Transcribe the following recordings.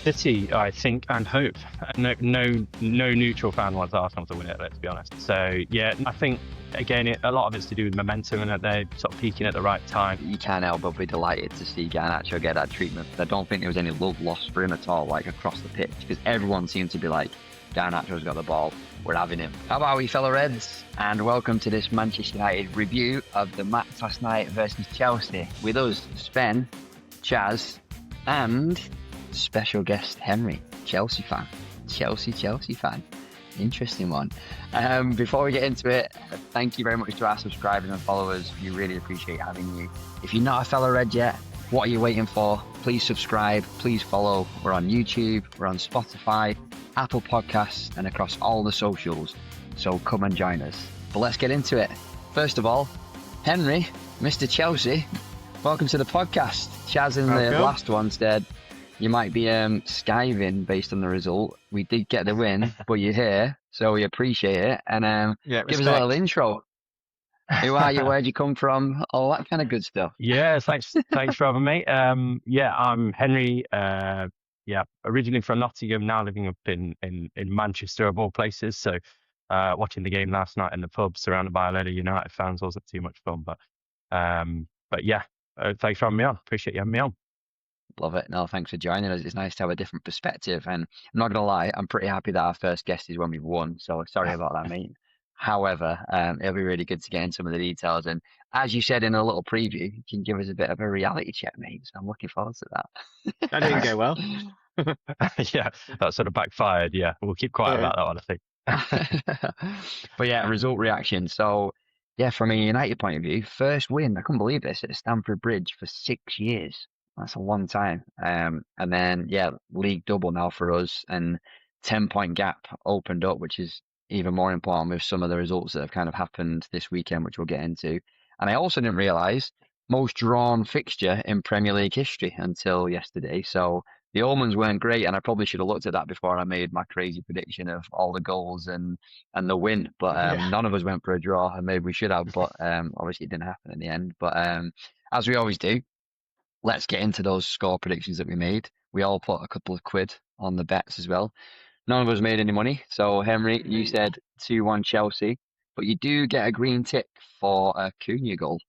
City, I think, and hope. No neutral fan wants Arsenal to win it, let's be honest. So, yeah, I think, again, a lot of it's to do with momentum and that they're sort of peaking at the right time. You can't help but be delighted to see Garnacho get that treatment. I don't think there was any love lost for him at all, like across the pitch, because everyone seemed to be like, Garnacho's got the ball, we're having him. How about we, fellow Reds? And welcome to this Manchester United review of the match last night versus Chelsea. With us, Spen, Chaz, and special guest Henry, Chelsea fan. Chelsea fan. Interesting one. Before we get into it, thank you very much to our subscribers and followers. We really appreciate having you. If you're not a fellow Red yet, what are you waiting for? Please subscribe, please follow. We're on YouTube, we're on Spotify, Apple Podcasts, and across all the socials. So come and join us. But let's get into it. First of all, Henry, Mr. Chelsea, welcome to the podcast. Chaz in the last one said you might be skiving based on the result. We did get the win, but you're here, so we appreciate it. And give us a little intro. Who are you? Where'd you come from? All that kind of good stuff. Yeah, thanks for having me. I'm Henry. Originally from Nottingham, now living up in Manchester of all places. So watching the game last night in the pub, surrounded by a load of United fans, wasn't too much fun. But thanks for having me on. Appreciate you having me on. Love it. No, thanks for joining us. It's nice to have a different perspective. And I'm not going to lie, I'm pretty happy that our first guest is when we've won. So sorry about that, mate. However, it'll be really good to get into some of the details. And as you said in a little preview, you can give us a bit of a reality check, mate. So I'm looking forward to that. That didn't go well. Yeah, that sort of backfired. Yeah, we'll keep quiet about that one, I think. But yeah, result reaction. So yeah, from a United point of view, first win. I couldn't believe this at Stamford Bridge for 6 years. That's a long time. And then, league double now for us, and 10-point gap opened up, which is even more important with some of the results that have kind of happened this weekend, which we'll get into. And I also didn't realise most drawn fixture in Premier League history until yesterday. So the omens weren't great, and I probably should have looked at that before I made my crazy prediction of all the goals and the win. But none of us went for a draw, and maybe we should have, but obviously it didn't happen in the end. But as we always do, let's get into those score predictions that we made. We all put a couple of quid on the bets as well. None of us made any money. So, Henry, you said 2-1 Chelsea, but you do get a green tick for a Cunha goal.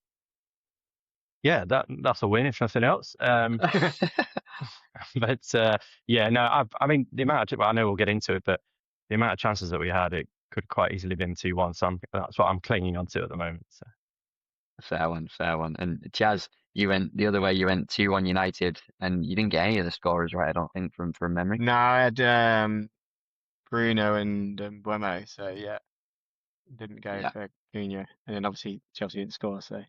Yeah, that's a win, if nothing else. I mean, the amount of, I know we'll get into it, but the amount of chances that we had, it could quite easily have been 2-1. So that's what I'm clinging on to at the moment. So. Fair one. And Chaz, you went the other way. You went 2-1 United, and you didn't get any of the scorers right, I don't think, from memory. No, I had Bruno and Buemo, so yeah, didn't go for Cunha, and then obviously Chelsea didn't score. So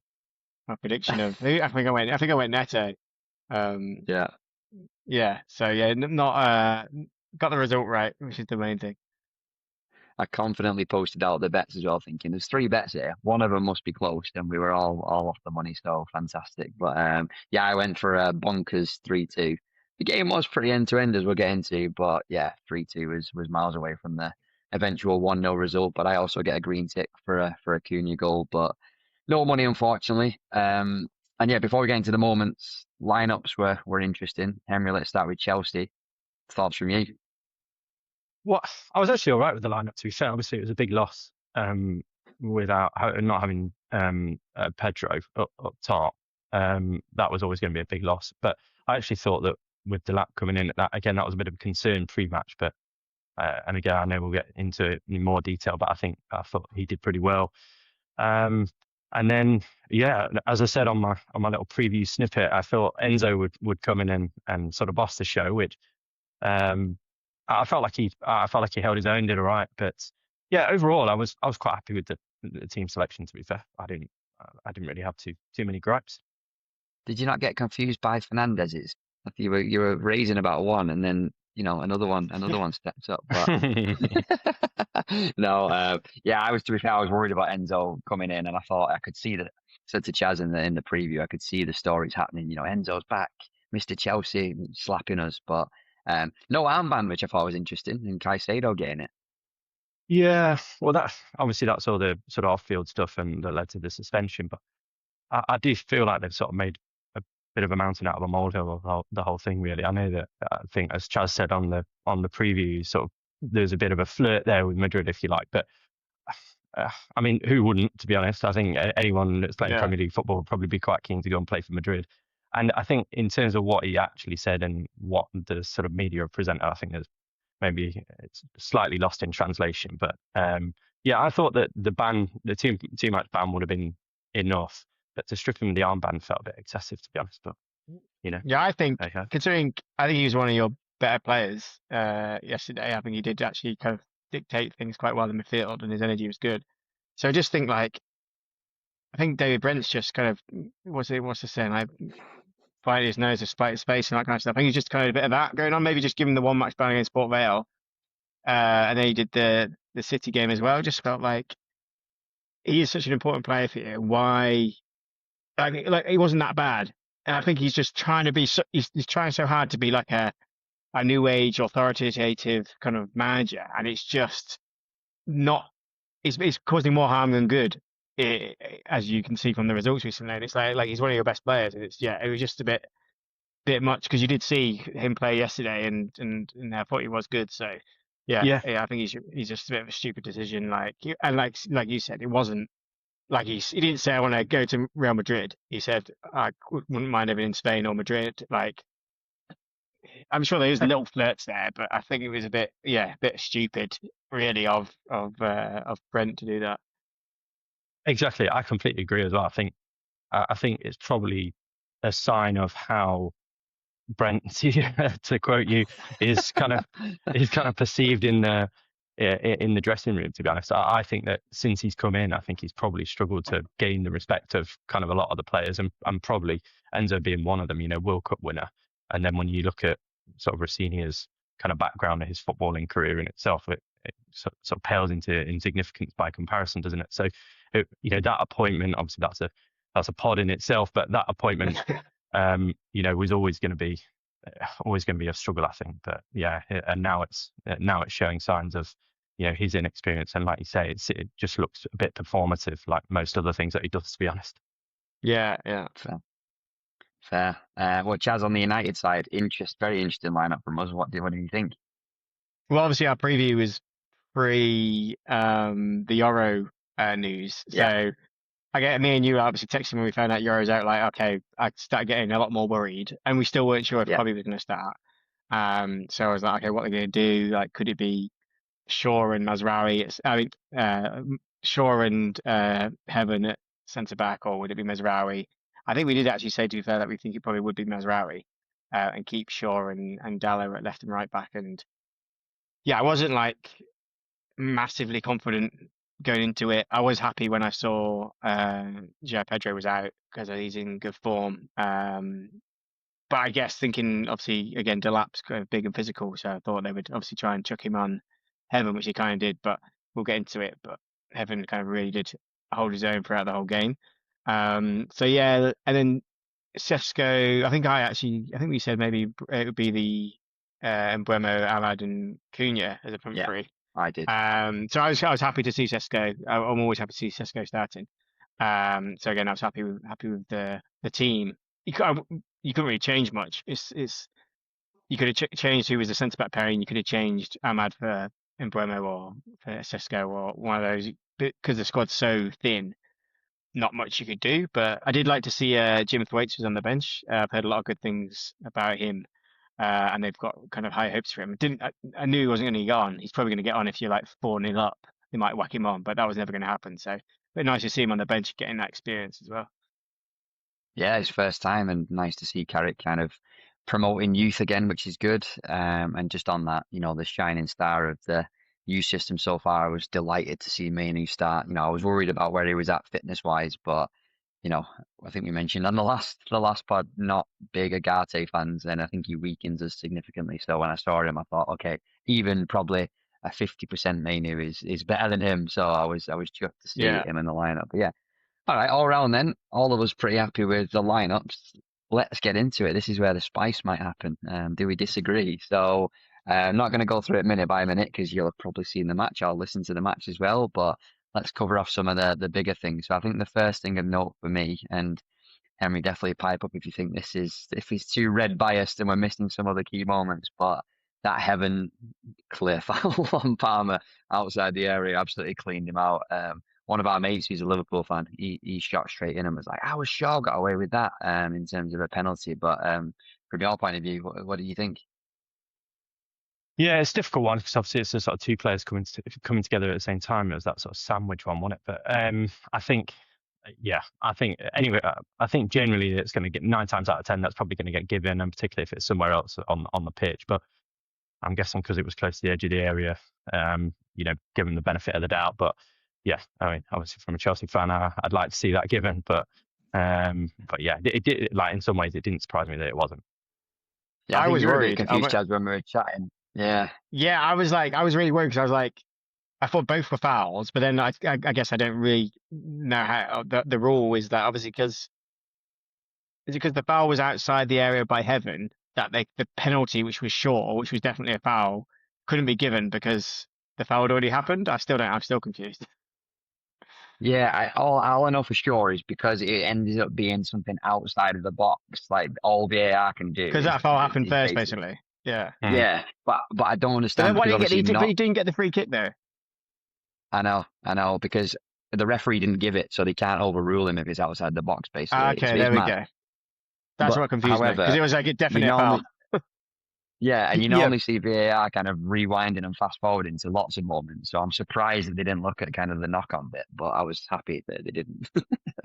my prediction of I think I went Neto. So not got the result right, which is the main thing. I confidently posted out the bets as well, thinking there's 3 bets here. One of them must be close, and we were all off the money, so fantastic. But I went for a bonkers 3-2. The game was pretty end-to-end, as we'll get into, but 3-2 was miles away from the eventual 1-0 result. But I also get a green tick for a Cunha goal, but no money, unfortunately. Before we get into the moments, lineups were interesting. Henry, let's start with Chelsea. Thoughts from you? Well, I was actually all right with the lineup, to be fair. Obviously, it was a big loss without not having Pedro up top. That was always going to be a big loss. But I actually thought that with Delap coming in, that was a bit of a concern pre-match. But and again, I know we'll get into it in more detail, but I thought he did pretty well. And then, as I said on my little preview snippet, I thought Enzo would come in and sort of boss the show, which. I felt like he held his own, did all right, but overall I was quite happy with the team selection. To be fair, I didn't really have too many gripes. Did you not get confused by Fernandes's? You were raising about one, and then another one steps up. But no, I was worried about Enzo coming in, and I thought I could see that. Said to Chaz in the preview, I could see the stories happening. Enzo's back, Mr. Chelsea slapping us, but. No armband, which I thought was interesting, and Caicedo getting it. Yeah, well, that's all the sort of off-field stuff and that led to the suspension. But I do feel like they've sort of made bit of a mountain out of a molehill, the whole thing, really. I know that, I think, as Chaz said on the preview, sort of there's a bit of a flirt there with Madrid, if you like. But I mean, who wouldn't, to be honest? I think anyone that's playing Yeah. Premier League football would probably be quite keen to go and play for Madrid. And I think in terms of what he actually said and what the sort of media presented, I think there's maybe it's slightly lost in translation. But yeah, I thought that the two match ban would have been enough, but to strip him of the armband felt a bit excessive, to be honest. But Yeah, I think okay. considering I think he was one of your better players yesterday. I think he did actually kind of dictate things quite well in midfield, and his energy was good. So I just think like I think David Brent's just kind of what's the saying? Like fight his nose to spite his face and that kind of stuff. I think he's just kind of a bit of that going on. Maybe just give him the one match ban against Port Vale, and then he did the City game as well. Just felt like he is such an important player for you. Why? Like he wasn't that bad. And I think he's just trying to be. He's trying so hard to be like a new age authoritative kind of manager, and it's just not. It's causing more harm than good, as you can see from the results recently. And it's like he's one of your best players, and it was just a bit much because you did see him play yesterday, and I thought he was good. So yeah, I think he's just a bit of a stupid decision. Like you said, it wasn't. Like he didn't say I want to go to Real Madrid. He said I wouldn't mind living in Spain or Madrid. Like I'm sure there was little flirts there, but I think it was a bit stupid, really, of Brent to do that. Exactly, I completely agree as well. I think it's probably a sign of how Brent, to quote you, is kind of perceived in the dressing room. To be honest, I think that since he's come in, I think he's probably struggled to gain the respect of kind of a lot of the players, and probably Enzo being one of them. World Cup winner, and then when you look at sort of Rossini's kind of background and his footballing career in itself, it sort of pales into insignificance by comparison, doesn't it? So, that appointment, obviously, that's a pod in itself, but that appointment, was always going to be a struggle, I think. But yeah, and now it's showing signs of his inexperience, and like you say, it just looks a bit performative, like most other things that he does, to be honest. Yeah. Fair. Well, Chaz, on the United side, very interesting lineup from us. What do you think? Well, obviously our preview was pre the Euro news, so me and you obviously texting when we found out Euro's out. Like, okay, I started getting a lot more worried, and we still weren't sure if Bobby was going to start. So I was like, okay, what are they going to do? Like, could it be Shaw and Mazraoui? Shaw and Heaven at centre back, or would it be Mazraoui? I think we did actually say, to be fair, that we think it probably would be Mazraoui, and keep Shaw and Dallo at left and right back. And yeah, I wasn't like massively confident going into it. I was happy when I saw João Pedro was out because he's in good form. But I guess thinking, obviously, again, Delap's kind of big and physical, so I thought they would obviously try and chuck him on Heaven, which he kind of did, but we'll get into it. But Heaven kind of really did hold his own throughout the whole game. So yeah, and then Sesko, I think we said maybe it would be the Mbeumo, Alad, and Cunha as a front three. I did. So I was happy to see Sesko. I'm always happy to see Sesko starting. So again, I was happy with the team. You couldn't really change much. You could have changed who was the centre back pairing. You could have changed Ahmad for Mbeumo or for Sesko or one of those, because the squad's so thin. Not much you could do, but I did like to see Jim Thwaites was on the bench. I've heard a lot of good things about him, and they've got kind of high hopes for him. I knew he wasn't going to get on. He's probably going to get on if you're like 4-0 up. They might whack him on, but that was never going to happen. So, but nice to see him on the bench getting that experience as well. Yeah, his first time, and nice to see Carrick kind of promoting youth again, which is good. And just on that, the shining star of the youth system so far, I was delighted to see Mainoo start. I was worried about where he was at fitness wise, but I think we mentioned on the last pod, not big Agate fans, and I think he weakens us significantly. So when I saw him, I thought, okay, even probably a 50% Mainoo is better than him. So I was chuffed to see him in the lineup. But yeah. All right, all round then, all of us pretty happy with the lineups. Let's get into it. This is where the spice might happen. Do we disagree? So I'm not going to go through it minute by minute because you'll have probably seen the match. I'll listen to the match as well, but let's cover off some of the bigger things. So I think the first thing of note for me, and Henry, definitely pipe up if you think if he's too red biased and we're missing some other key moments. But that Heaven clear foul on Palmer outside the area absolutely cleaned him out. One of our mates who's a Liverpool fan, he shot straight in and was like, I was sure I got away with that in terms of a penalty. But from your point of view, what do you think? Yeah, it's a difficult one because obviously it's the sort of two players coming together at the same time. It was that sort of sandwich one, wasn't it? But I think, anyway, I think generally it's going to get 9 times out of 10 that's probably going to get given, and particularly if it's somewhere else on the pitch. But I'm guessing because it was close to the edge of the area, given the benefit of the doubt. But yeah, I mean, obviously from a Chelsea fan, I'd like to see that given. But yeah, it did. Like in some ways, it didn't surprise me that it wasn't. Yeah, I was worried. Confused, Chaz, when we were chatting. Yeah. Yeah, I was really worried because I was like, I thought both were fouls, but then I guess I don't really know how the rule is that obviously because the foul was outside the area by Heaven, that the penalty, which was short, which was definitely a foul, couldn't be given because the foul had already happened. I'm still confused. Yeah, all I know for sure is because it ended up being something outside of the box, like all VAR can do. Because that foul happened first, basically. Yeah. Yeah, but I don't But understand. then why didn't Because he didn't get the free kick there? I know, because the referee didn't give it, so they can't overrule him if it's outside the box, basically. Okay, So there we mad. go. That's But, what confused me because it was like a definite foul. Yeah, and you Yeah. normally see VAR kind of rewinding and fast forwarding to lots of moments. So I'm surprised that they didn't look at kind of the knock-on bit, but I was happy that they didn't.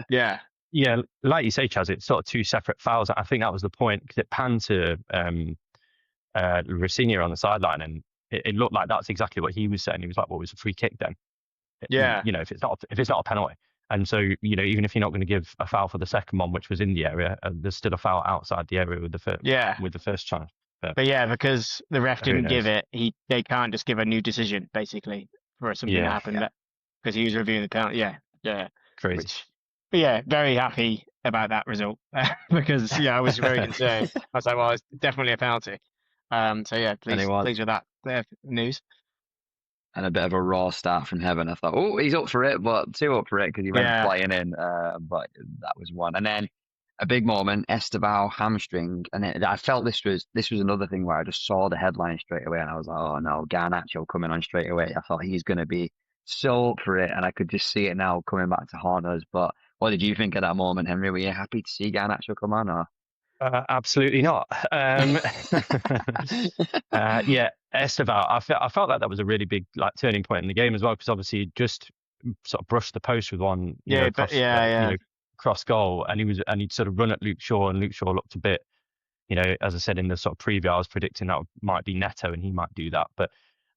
Yeah. Yeah, like you say, Chaz, it's sort of two separate fouls. I think that was the point because it panned to Rosenior on the sideline, and it looked like that's exactly what he was saying. He was like, "Well, it was a free kick then." Yeah. If it's not a penalty, and so even if you're not going to give a foul for the second one, which was in the area, there's still a foul outside the area with the first chance. But yeah, because the ref didn't give it, they can't just give a new decision basically for something that happened because he was reviewing the penalty. Yeah, crazy. But yeah, very happy about that result because I was very concerned. I was like, well, it's definitely a penalty. So yeah, pleased with that news. And a bit of a raw start from Heaven. I thought, oh, he's up for it, but too up for it because he went flying in. But that was one. And then a big moment, Estevao hamstring. And I felt this was another thing where I just saw the headline straight away and I was like, oh no, Garnacho coming on straight away. I thought he's going to be so up for it. And I could just see it now coming back to haunt us. But what did you think of that moment, Henry? Were you happy to see Garnacho come on? Or? Absolutely not. Yeah, Estevao. I felt like that was a really big turning point in the game as well because obviously he just sort of brushed the post with one cross goal, and he'd sort of run at Luke Shaw, and Luke Shaw looked a bit, as I said in the sort of preview, I was predicting that might be Neto and he might do that, but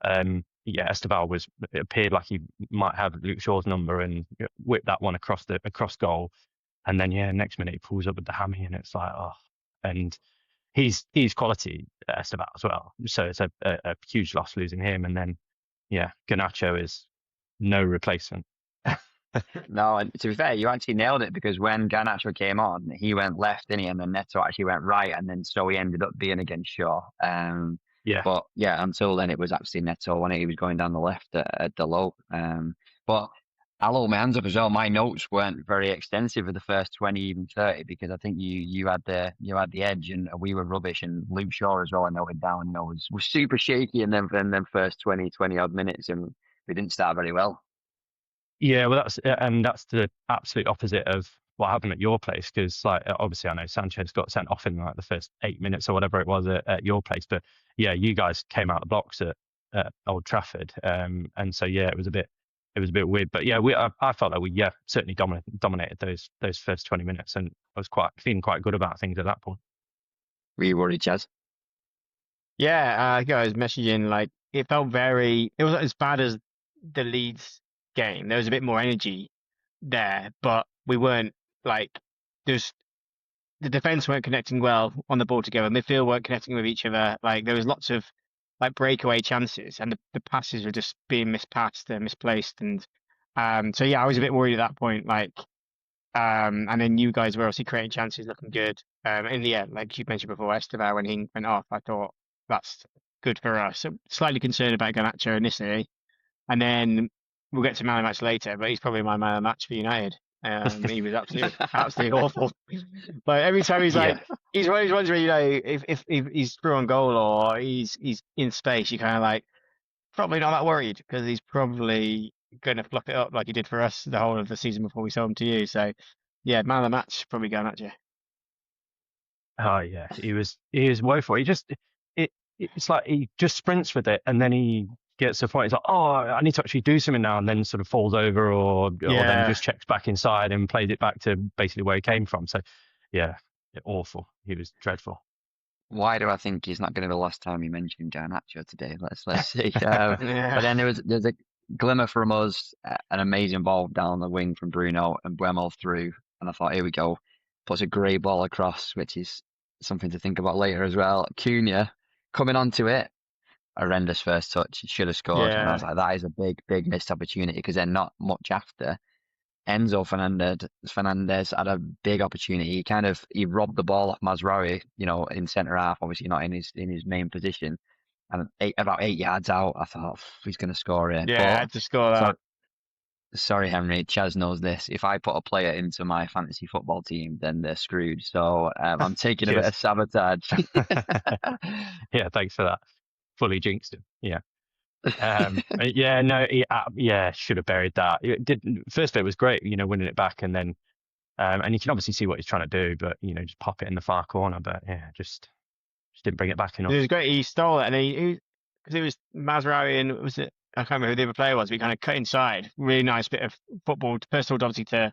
Estevao it appeared like he might have Luke Shaw's number and whip that one across goal, and then next minute he pulls up with the hammy, and it's like and he's quality, Estevao as well. So it's a huge loss losing him. And then, Garnacho is no replacement. No, and to be fair, you actually nailed it because when Garnacho came on, he went left, didn't he? And then Neto actually went right. And then so he ended up being against Shaw. But until then it was actually Neto when he was going down the left at the low. But I'll hold my hands up as well. My notes weren't very extensive for the first 20, even 30, because I think you had the edge and we were rubbish. And Luke Shaw as well, I noted down, was super shaky. And then first 20 odd minutes, and we didn't start very well. Yeah, well, that's the absolute opposite of what happened at your place. Because obviously I know Sanchez got sent off in the first 8 minutes or whatever it was at your place. But yeah, you guys came out of the blocks at Old Trafford, and so it was a bit weird, but I felt like we certainly dominated those first 20 minutes, and I was feeling quite good about things at that point. Were you worried, Chaz? Yeah, I was messaging it wasn't as bad as the Leeds game. There was a bit more energy there, but we weren't the defense weren't connecting well on the ball together. Midfield weren't connecting with each other. There was lots of breakaway chances, and the passes were just being mispassed and misplaced, and so I was a bit worried at that point. And then you guys were obviously creating chances, looking good. In the end, like you mentioned before, Estevao when he went off, I thought that's good for us. So slightly concerned about Garnacho initially, and then we'll get to man of the match later, but he's probably my man of the match for United. He was absolutely awful. But every time he's Yeah. like, he's one of these ones where, you know, if he's through on goal or he's in space, you kind of like, probably not that worried because he's probably going to fluff it up like he did for us the whole of the season before we sold him to you. So, yeah, man of the match probably going at you. Oh yeah, he was woeful. It's like he just sprints with it, and then he gets to the point. He's like, oh, I need to actually do something now, and then sort of falls over, or then Yeah, just checks back inside and plays it back to basically where he came from. So, yeah, awful. He was dreadful. Why do I think he's not going to be the last time you mentioned Garnacho today? Let's see. yeah, But then there's a glimmer from us, an amazing ball down the wing from Bruno and Buemo through, and I thought, here we go, puts a great ball across, which is something to think about later as well. Cunha coming onto it, horrendous first touch, should have scored, and I was yeah, like, that is a big missed opportunity because then not much after. Enzo Fernandez had a big opportunity. He robbed the ball off Mazraoui, in centre half, obviously not in his main position. And about 8 yards out, I thought he's going to score it. yeah. I But had to score that. sorry, Henry, Chaz knows this. If I put a player into my fantasy football team, then they're screwed. So I'm taking a bit of Cheers. sabotage. Yeah, thanks for that. Fully jinxed him. Yeah. Yeah, no, should have buried that. It did first bit was great, winning it back, and then and you can obviously see what he's trying to do, but just pop it in the far corner. But yeah, just didn't bring it back It enough. was great. He stole it, and because it was Mazraoui and was it? I can't remember who the other player was. We kind of cut inside. Really nice bit of football, personal, obviously to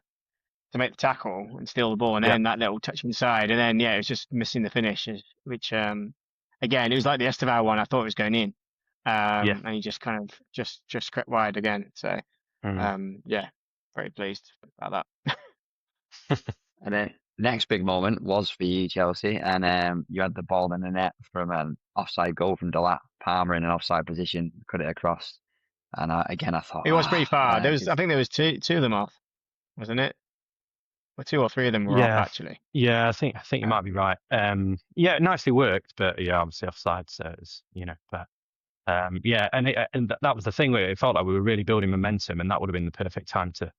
make the tackle and steal the ball, and Yeah, then that little touch inside, and then yeah, it was just missing the finish, which again, it was like the Estevao one. I thought it was going in, yeah. and he just kind of just crept wide again. So Mm. yeah, very pleased about that. And then next big moment was for you, Chelsea, and you had the ball in the net from an offside goal from Delat Palmer in an offside position, cut it across. And again, I thought, It was pretty far. There was, I just, think, there was two of them off, wasn't it? Or two or three of them were off Yeah, actually. yeah. I think you might be right. Yeah, nicely worked, but yeah, obviously offside. So it's, but yeah, and that was the thing where it felt like we were really building momentum, and that would have been the perfect time to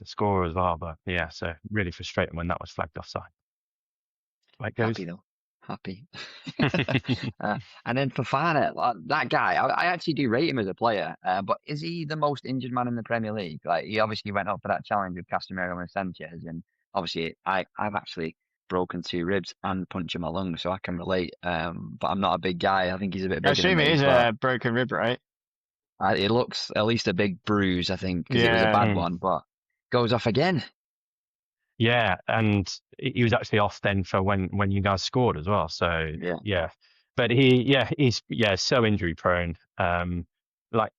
score as well. But yeah, so really frustrating when that was flagged offside. Like goes. happy though. Happy. And then Fofana, that guy, I actually do rate him as a player, but is he the most injured man in the Premier League? Like, he obviously went up for that challenge with Casemiro and Sanchez, and obviously I've actually broken 2 ribs and punctured my lung, so I can relate. But I'm not a big guy. I think he's a bit I bigger than assume it me, is but a broken rib, right? it looks at least a big bruise, I think, because it was a Yeah, bad Mm. one, but goes off again. Yeah, and he was actually off then for when you guys scored as well. So Yeah. yeah, but he's so injury prone. Like,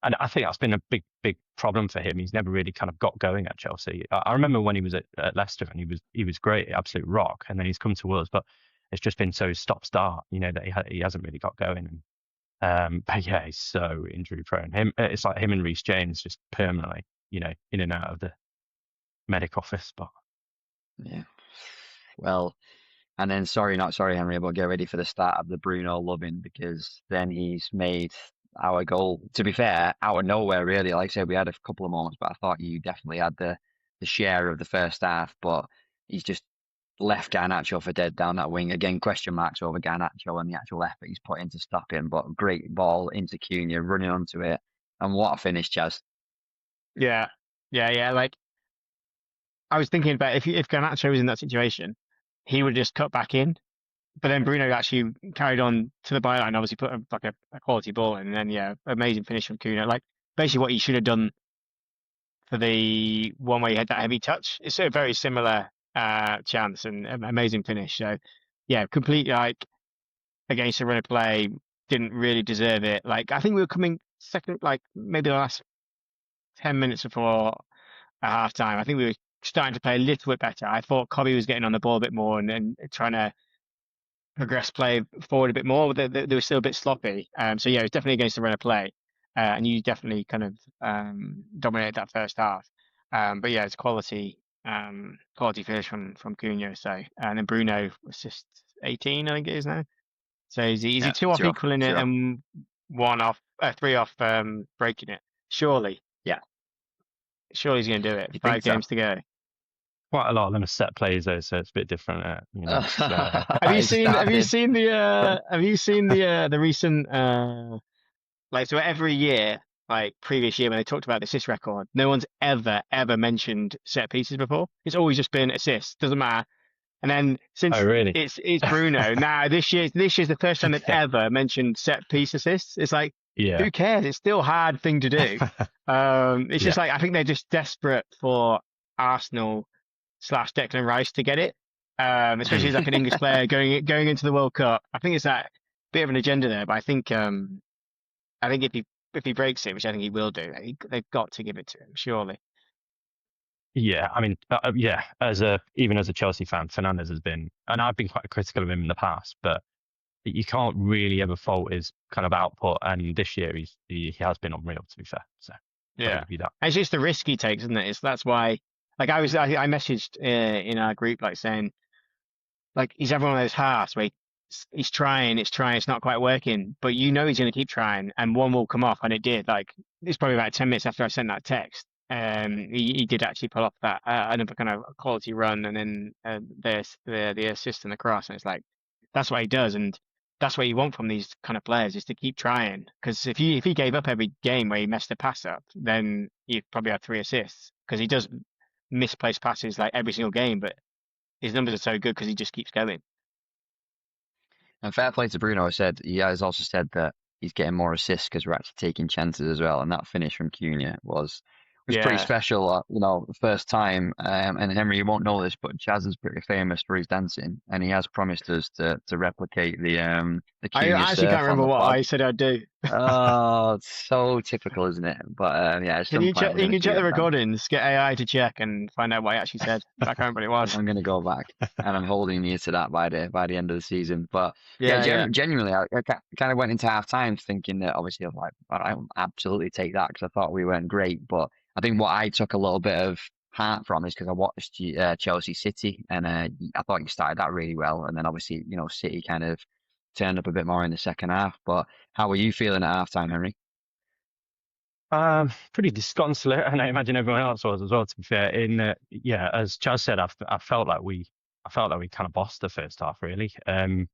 and I think that's been a big problem for him. He's never really kind of got going at Chelsea. I remember when he was at Leicester and he was great, absolute rock, and then he's come to us, but it's just been so stop start, that he hasn't really got going. And but yeah, he's so injury prone. It's like him and Reece James just permanently, in and out of the medic office. But Yeah. Well, and then not sorry, Henry, but get ready for the start of the Bruno loving, because then he's made our goal. To be fair, out of nowhere, really. Like I said, we had a couple of moments, but I thought you definitely had the share of the first half. But he's just left Garnacho for dead down that wing. Again, question marks over Garnacho and the actual effort he's put in to stop him. But great ball into Cunha, running onto it. And what a finish, Chaz. yeah, yeah. Like I was thinking about if Garnacho was in that situation, he would just cut back in. But then Bruno actually carried on to the byline, obviously put a quality ball in, and then yeah, amazing finish from Cunha. Like basically what he should have done for the one where he had that heavy touch. It's a very similar chance and amazing finish. So yeah, completely like against the run of play, didn't really deserve it. Like I think we were coming second, like maybe the last 10 minutes before half time. I think we were starting to play a little bit better. I thought Kobe was getting on the ball a bit more and trying to progress play forward a bit more. They were still a bit sloppy. So yeah, it was definitely against the run of play. And you definitely kind of dominated that first half. But yeah, it's quality finish from Cunha. So and then Bruno was just 18, I think it is now. So is he Yeah, 2 off 2 off. equaling it 2 off. and 1 off, 3 off breaking it? Surely. Yeah. Surely he's going to do it. You 5 think so? games to go. Quite a lot of them are set plays though, so it's a bit different. Have you seen? Have you seen the? Have you seen the recent? Like, so every year, like previous year when they talked about the assist record, no one's ever mentioned set pieces before. It's always just been assists. Doesn't matter. And then since Oh, really? it's Bruno now, this year's the first time they've ever mentioned set piece assists. It's like, Yeah. who cares? It's still a hard thing to do. It's just like, I think they're just desperate for Arsenal / Declan Rice to get it. Especially as like an English player going into the World Cup. I think it's that bit of an agenda there, but I think if he breaks it, which I think he will do, they've got to give it to him, surely. Yeah, I mean, yeah, even as a Chelsea fan, Fernandes has been, and I've been quite critical of him in the past, but you can't really ever fault his kind of output. And this year he has been unreal, to be fair. So Yeah, that. it's just the risk he takes, isn't it? That's why. Like I messaged in our group like saying, like, he's every one of those halves where he's trying, it's not quite working, but you know he's going to keep trying, and one will come off, and it did. Like, it's probably about 10 minutes after I sent that text. He did actually pull off that another kind of quality run, and then the assist and the cross, and it's like that's what he does, and that's what you want from these kind of players, is to keep trying. Because if he gave up every game where he messed a pass up, then he'd probably have 3 assists, because he does misplaced passes like every single game, but his numbers are so good because he just keeps going. And fair play to Bruno. He has also said that he's getting more assists because we're actually taking chances as well. And that finish from Cunha was pretty special. The first time. And Henry, you won't know this, but Chaz is pretty famous for his dancing, and he has promised us to replicate the Cunha I actually can't remember what I said I'd do. Oh, it's so typical, isn't it? But yeah, can you check the recordings, get AI to check and find out what I actually said. I can't remember what it was. I'm gonna go back, and I'm holding you to that by the end of the season. But genuinely, I kind of went into half time thinking that obviously I'm like, I absolutely take that, because I thought we weren't great. But I think what I took a little bit of heart from is because I watched Chelsea City, and I thought you started that really well, and then obviously City kind of turned up a bit more in the second half. But how were you feeling at halftime, Henry? Pretty disconsolate, and I imagine everyone else was as well, to be fair. As Chaz said, I felt like we kind of bossed the first half, really. And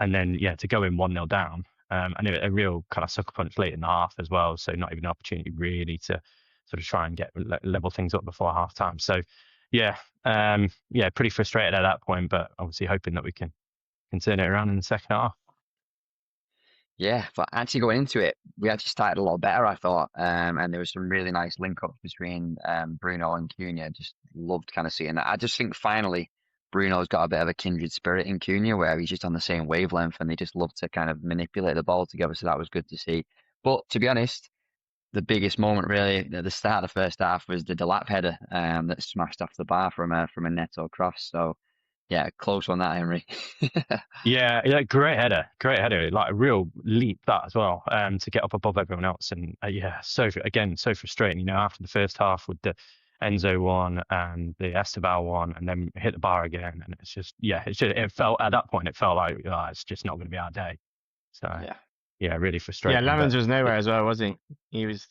then to go in 1-0 down, and a real kind of sucker punch late in the half as well. So not even an opportunity really to sort of try and get level things up before half time. So pretty frustrated at that point, but obviously hoping that we can turn it around in the second half. Yeah, but actually going into it, we actually started a lot better, I thought. And there was some really nice link-ups between Bruno and Cunha. Just loved kind of seeing that. I just think finally Bruno's got a bit of a kindred spirit in Cunha, where he's just on the same wavelength, and they just love to kind of manipulate the ball together. So that was good to see. But to be honest, the biggest moment really at the start of the first half was the Delap header that smashed off the bar from a Neto cross. So yeah, close on that, Henry. Yeah, great header, like a real leap that as well, to get up above everyone else. And so frustrating, after the first half with the Enzo one and the Estevao one, and then hit the bar again, and it felt at that point, it felt like it's just not going to be our day. So really frustrating. Yeah, Lemons was nowhere as well, was he? He was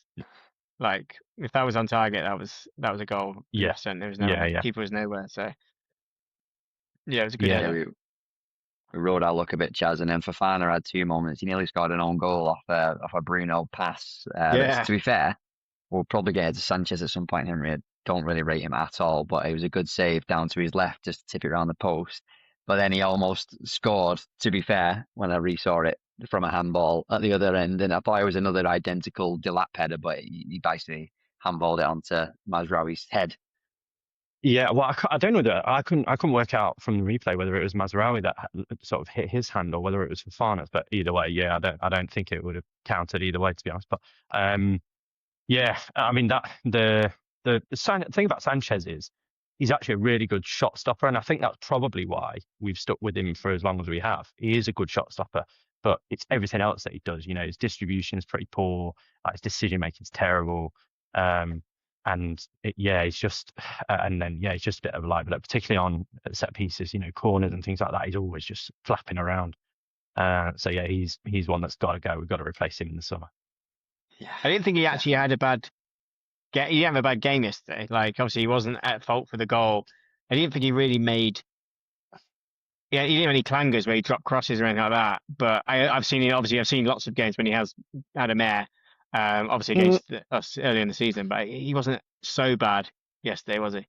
like, if that was on target, that was a goal. Yeah, there was no keeper was nowhere. So yeah, it was a good header. We rode our luck a bit, Chaz, and then Fofana had 2 moments. He nearly scored an own goal off a Bruno pass. To be fair, we'll probably get it to Sanchez at some point, Henry. I don't really rate him at all, but it was a good save down to his left just to tip it around the post. But then he almost scored, to be fair, when I resaw it from a handball at the other end. And I thought it was another identical Delap header, but he basically handballed it onto Mazraoui's head. Yeah, well, I don't know that I couldn't work out from the replay whether it was Mazraoui that sort of hit his hand or whether it was Fofana's. But either way, I don't think it would have counted either way, to be honest. But I mean that the thing about Sanchez is he's actually a really good shot stopper, and I think that's probably why we've stuck with him for as long as we have. He is a good shot stopper, but it's everything else that he does. His distribution is pretty poor, his decision making is terrible. And it's just, it's just a bit of a liability, particularly on set pieces, corners and things like that. He's always just flapping around. He's one that's got to go. We've got to replace him in the summer. Yeah, I didn't think he actually had a bad he didn't have a bad game yesterday. Like, obviously, he wasn't at fault for the goal. I didn't think he really made. Yeah, he didn't have any clangers where he dropped crosses or anything like that. But I've seen lots of games when he has had a mare. Obviously against us early in the season, but he wasn't so bad yesterday, was he?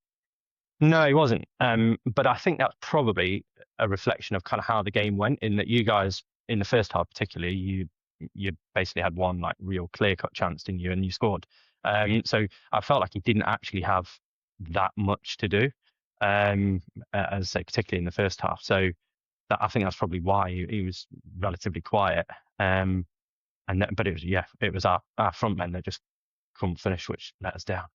No, he wasn't. But I think that's probably a reflection of kind of how the game went. In that you guys in the first half, particularly, you basically had one like real clear cut chance, didn't you? And you scored. So I felt like he didn't actually have that much to do. As I say, particularly in the first half. So I think that's probably why he was relatively quiet. But it was our front men that just couldn't finish, which let us down.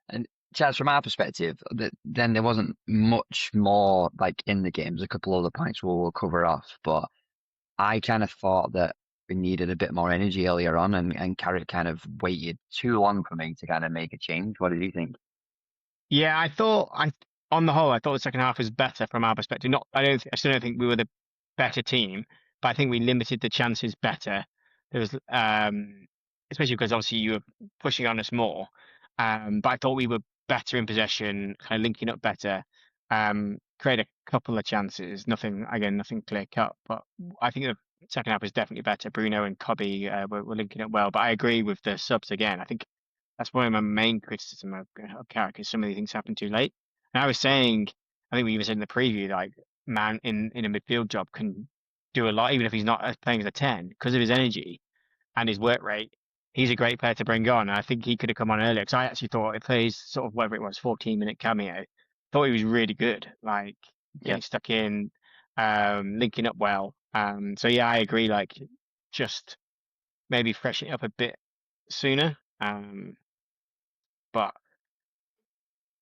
And Chaz, from our perspective, then there wasn't much more like in the games. A couple other points we'll cover off, but I kind of thought that we needed a bit more energy earlier on, and Carrick kind of waited too long for me to kind of make a change. What did you think? Yeah, on the whole, I thought the second half was better from our perspective. I still don't think we were the better team, but I think we limited the chances better. There was, especially because obviously you were pushing on us more. But I thought we were better in possession, kind of linking up better. Create a couple of chances, nothing clear cut. But I think the second half was definitely better. Bruno and Cobby were linking up well. But I agree with the subs again. I think that's one of my main criticism of Carrick is some of these things happen too late. And I was saying, I think we even said in the preview, like man in a midfield job can do a lot, even if he's not playing as a 10, because of his energy and his work rate. He's a great player to bring on. And I think he could have come on earlier because I actually thought if he's sort of whatever it was, 14-minute cameo, thought he was really good, like getting stuck in, linking up well. So yeah, I agree. Like just maybe freshen it up a bit sooner. But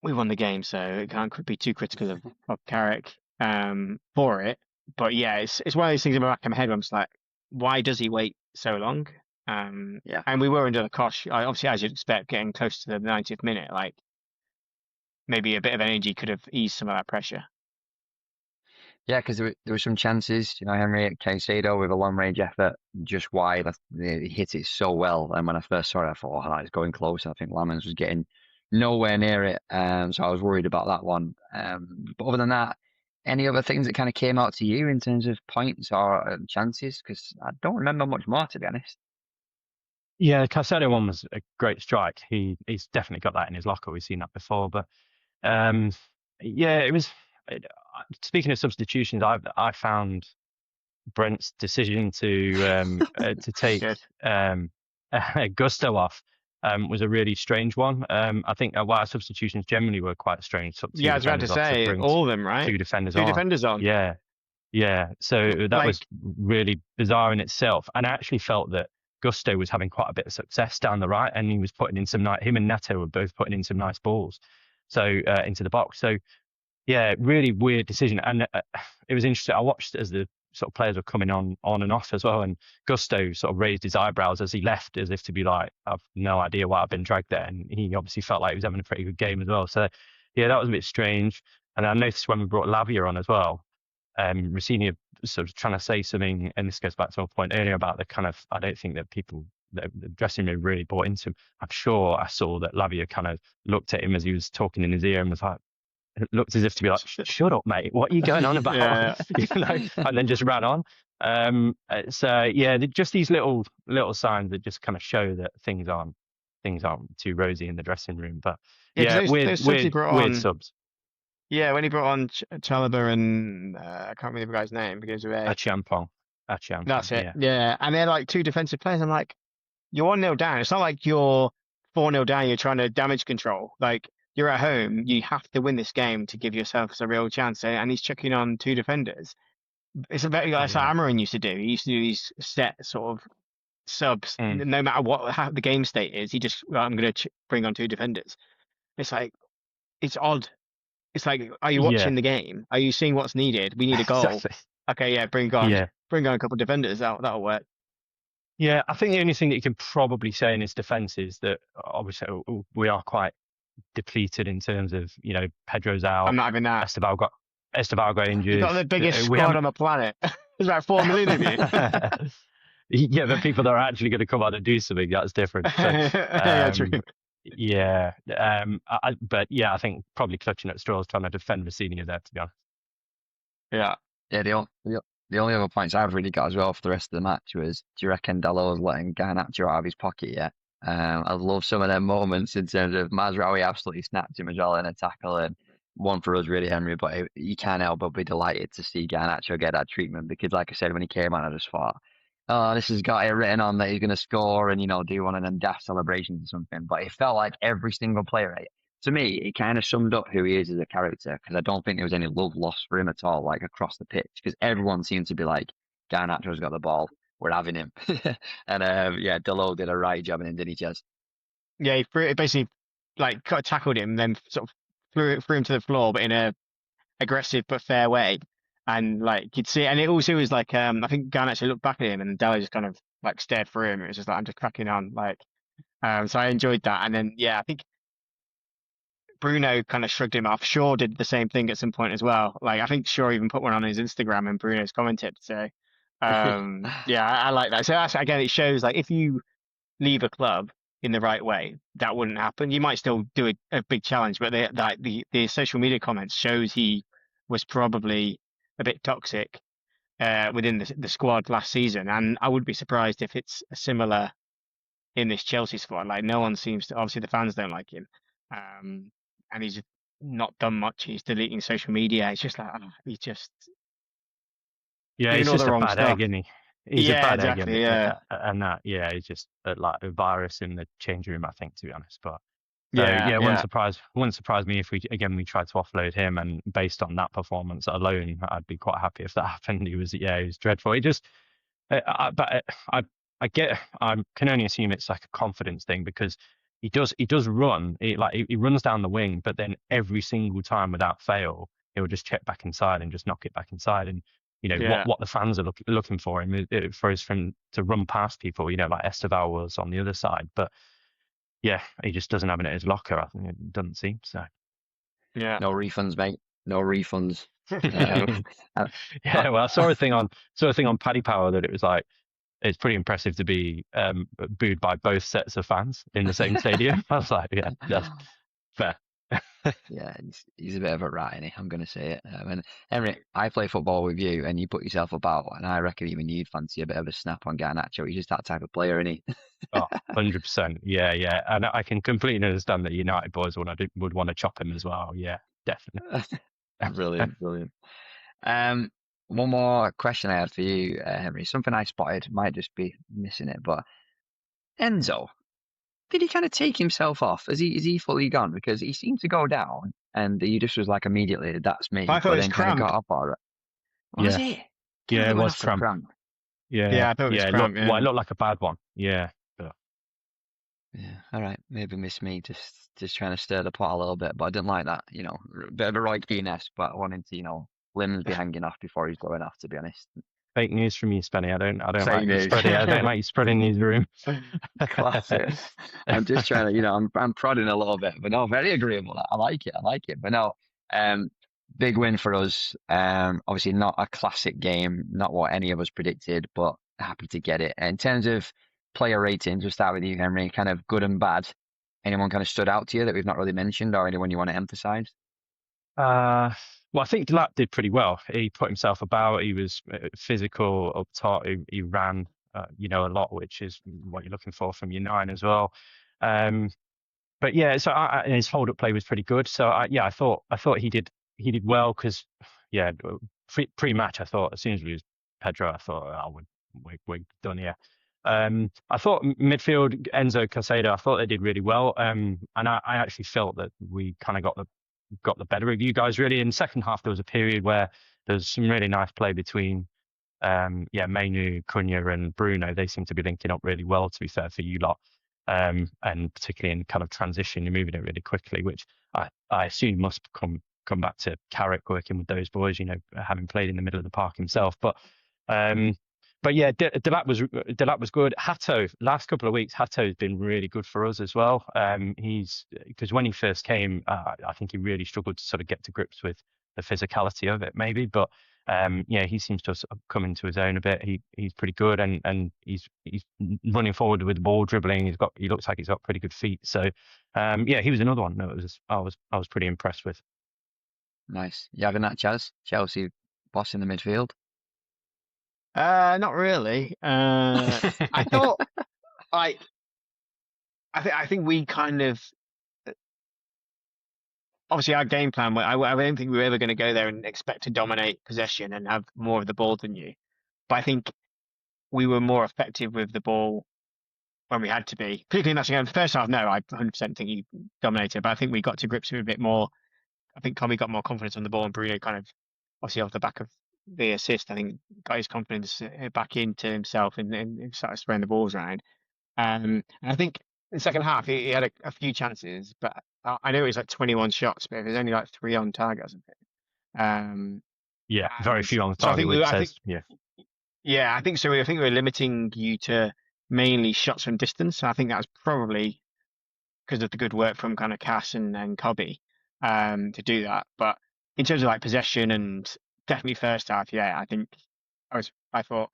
we won the game, so it can't be too critical of Carrick for it. But yeah, it's one of those things in the back of my head where I'm just like, why does he wait so long? And we were under the cosh, obviously, as you'd expect, getting close to the 90th minute. Like maybe a bit of energy could have eased some of that pressure. Yeah, because there were some chances, Henry Caicedo with a long range effort just wide. He hit it so well. And when I first saw it, I thought, oh, it's going close. I think Lamens was getting nowhere near it. So I was worried about that one. But other than that, any other things that kind of came out to you in terms of points or chances? Because I don't remember much more, to be honest. Yeah, the Caicedo one was a great strike. He's definitely got that in his locker. We've seen that before. But yeah, it was. Speaking of substitutions, I found Brent's decision to take Gusto off was a really strange one. I think our substitutions generally were quite strange. Yeah, I was about to say all of them, right? Two defenders on. Yeah. So that was really bizarre in itself. And I actually felt that Gusto was having quite a bit of success down the right, and he was putting in him and Neto were both putting in some nice balls, into the box. So yeah, really weird decision. And it was interesting. I watched as the sort of players were coming on and off as well. And Gusto sort of raised his eyebrows as he left, as if to be like, I've no idea why I've been dragged there. And he obviously felt like he was having a pretty good game as well. So yeah, that was a bit strange. And I noticed when we brought Lavia on as well, Rossini sort of trying to say something, and this goes back to my point earlier about the kind of, I don't think that the dressing room really bought into him. I'm sure I saw that Lavia kind of looked at him as he was talking in his ear and was like, looked as if to be like, shut up, mate. What are you going on about? And then just ran on. So yeah, just these little signs that just kind of show that things aren't too rosy in the dressing room. But weird subs. Yeah, when he brought on Chalobah and I can't remember the guy's name because of Achampong. That's it. Yeah, and they're like two defensive players. I'm like, you're 1-0 down. It's not like you're 4-0 down. You're trying to damage control. Like, you're at home, you have to win this game to give yourself a real chance. And he's checking on two defenders. It's a very like Amarin used to do. He used to do these set sort of subs, no matter how the game state is. He just, I'm going to bring on two defenders. It's like, it's odd. It's like, are you watching the game? Are you seeing what's needed? We need a goal. Exactly. Okay, yeah, bring on a couple of defenders. That'll work. Yeah, I think the only thing that you can probably say in his defence is that obviously we are quite depleted in terms of, Pedro's out. I'm not having that. Estevao got injured. You've got the biggest squad on the planet. There's about 4 million of you. Yeah, but people that are actually going to come out and do something, that's different. So, Yeah, true. yeah, but yeah, I think probably clutching at straws trying to defend Messina there, to be honest. Yeah. Yeah, the only other points I've really got as well for the rest of the match was, do you reckon Dalot's letting Garnacho out of his pocket yet? I love some of them moments in terms of Mazraoui absolutely snapped him as well in a tackle, and one for us really, Henry, but you can't help but be delighted to see Garnacho get that treatment because, like I said, when he came on, I just thought, oh, this has got it written on that he's going to score and, do one of them daft celebrations or something. But it felt like every single player, to me, it kind of summed up who he is as a character because I don't think there was any love lost for him at all, like across the pitch, because everyone seemed to be like, Garnacho's got the ball, we're having him. And yeah, Dalot did a right job in him, didn't he, Chaz? Yeah, he basically like tackled him, then sort of threw him to the floor, but in a aggressive but fair way. And like you'd see, and it also was like I think Garnacho looked back at him, and Dele just kind of like stared through him. It was just like I'm just cracking on, like. So I enjoyed that, and then yeah, I think Bruno kind of shrugged him off. Shaw did the same thing at some point as well. Like I think Shaw even put one on his Instagram, and Bruno's commented. So yeah, I like that. So that's, again, it shows like if you leave a club in the right way, that wouldn't happen. You might still do a big challenge, but the social media comments shows he was probably a bit toxic within the squad last season, and I would be surprised if it's similar in this Chelsea squad. Like no one seems to. Obviously, the fans don't like him, and he's not done much. He's deleting social media. It's just like he's just Yeah, doing he's all just the a wrong bad stuff. egg, isn't he? He's a Yeah, bad egg, exactly. Yeah, and that, yeah, he's just like a virus in the change room, I think, to be honest. But so yeah, yeah, yeah, wouldn't surprise me if we tried to offload him, and based on that performance alone, I'd be quite happy if that happened. He was dreadful. He just, I get, I can only assume it's like a confidence thing because he does run, he runs down the wing, but then every single time without fail, he'll just check back inside and just knock it back inside, and yeah. what the fans are looking for him for his friend to run past people, like Estevao was on the other side, but yeah, he just doesn't have it in his locker. I think it doesn't seem so. Yeah. No refunds, mate. No refunds. Yeah, well, I saw a thing on Paddy Power that it was like it's pretty impressive to be booed by both sets of fans in the same stadium. I was like, yeah, that's fair. Yeah, he's a bit of a rat, innit? I'm going to say it. And Henry, I play football with you, and you put yourself about, and I reckon even you'd fancy a bit of a snap on Garnacho. He's just that type of player, isn't he? Oh, 100%. Yeah, yeah. And I can completely understand that United boys would want to chop him as well. Yeah, definitely. Brilliant, brilliant. One more question I had for you, Henry. Something I spotted, might just be missing it, but Enzo, did he kind of take himself off? Is he fully gone? Because he seemed to go down, and he just was like immediately, "That's me." I thought But it was then kind of cramp. got up all right. Was Yeah, it? Kind yeah, of it went was off for cramp. cramp. Yeah, Yeah, I thought it was yeah. cramp. Yeah. It looked like a bad one. Yeah. But, Yeah, all right. Maybe miss me just trying to stir the pot a little bit, but I didn't like that. A bit of a Roy Keane-esque, but wanting to, limbs be hanging off before he's going off. To be honest. fake news from you, Spenny. I don't Fake like you news. spreading. I don't like you spreading these rumors. Classic. I'm just trying to, I'm prodding a little bit, but no, very agreeable. I like it. I like it. But no, big win for us. Obviously not a classic game, not what any of us predicted, but happy to get it. In terms of player ratings, we'll start with you, Henry. Kind of good and bad. Anyone kind of stood out to you that we've not really mentioned, or anyone you want to emphasize? Well, I think Delap did pretty well. He put himself about. He was physical up top. He ran, a lot, which is what you're looking for from your nine as well. But yeah, so his hold-up play was pretty good. So I thought he did well because yeah, pre-match I thought as soon as we was Pedro, I thought we're done here. I thought midfield Enzo Casado, I thought they did really well. And I actually felt that we kind of got the better of you guys really. In the second half, there was a period where there was some really nice play between Mainu, Cunha and Bruno. They seem to be linking up really well, to be fair, for you lot. And particularly in kind of transition, you're moving it really quickly, which I assume must come back to Carrick working with those boys, having played in the middle of the park himself. But yeah, Delap was good. Hato, last couple of weeks, Hato's been really good for us as well. Because when he first came, I think he really struggled to sort of get to grips with the physicality of it, maybe. But Yeah, he seems to have sort of come into his own a bit. He's pretty good, and he's running forward with the ball, dribbling. He looks like he's got pretty good feet. So, yeah, he was another one. No, I was pretty impressed with. Nice. You having that, Chaz? Chelsea boss in the midfield? Not really. I thought like I think we kind of obviously our game plan. I don't think we were ever going to go there and expect to dominate possession and have more of the ball than you. But I think we were more effective with the ball when we had to be. Particularly in that second, first half, no, I 100% think he dominated. But I think we got to grips with it a bit more. I think Tommy got more confidence on the ball, and Bruno kind of, obviously off the back of the assist, I think got his confidence back into himself and started spraying the balls around. And I think in the second half he had a few chances, but I know it was like 21 shots, but there's only like 3 on target or something. Yeah, very few on So I target. think I think, yeah. Yeah, I think so. I think we were limiting you to mainly shots from distance. I think that was probably because of the good work from kind of Cass and Cobby to do that. But in terms of like possession and definitely first half, yeah, I think I thought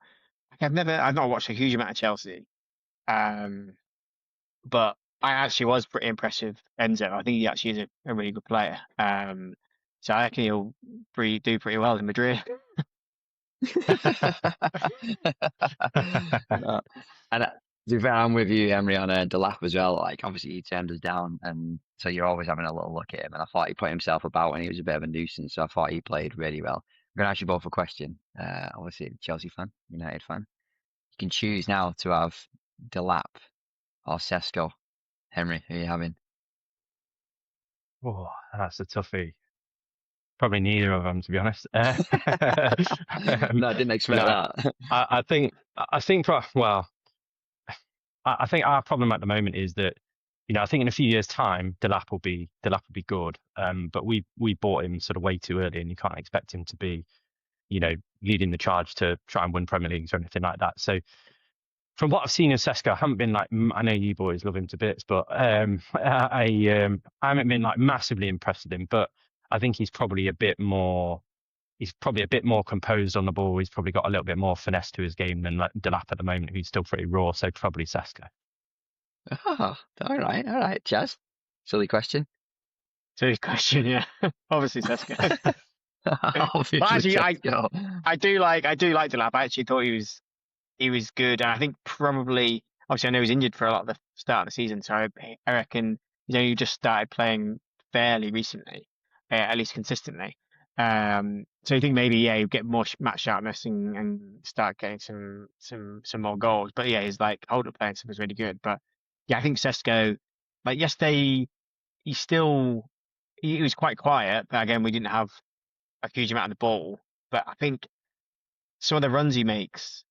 I've not watched a huge amount of Chelsea, but I actually was pretty impressed with Enzo. I think he actually is a really good player. So I reckon he'll do pretty well in Madrid. And to be fair, I'm with you, Emery, on Delap as well. Like, obviously, he turned us down, and so you're always having a little look at him. And I thought he put himself about, and he was a bit of a nuisance. So I thought he played really well. I'm going to ask you both a question. Obviously, Chelsea fan, United fan. You can choose now to have Delap or Sesko. Henry, who are you having? Oh, that's a toughie. Probably neither of them, to be honest. No, I didn't expect that. I think well, I think our problem at the moment is that, I think in a few years' time, Delap will be good. But we bought him sort of way too early, and you can't expect him to be, leading the charge to try and win Premier Leagues or anything like that. So from what I've seen of Sesko, I haven't been like, I know you boys love him to bits, but I haven't been like massively impressed with him. But I think he's probably a bit more composed on the ball. He's probably got a little bit more finesse to his game than like Delap at the moment, who's still pretty raw. So probably Sesko. Oh, all right, Chaz. Silly question. Silly question, yeah. Obviously Sesko. Obviously, actually, Sesko. I do like Delap. I actually thought he was good, and I think probably obviously I know he was injured for a lot of the start of the season, so I reckon he's only just started playing fairly recently, at least consistently. So you think maybe you get more match sharpness and start getting some more goals. But yeah, his like hold up playing stuff was really good. But yeah, I think Sesko, like yesterday, he was quite quiet. But again, we didn't have a huge amount of the ball. But I think some of the runs he makes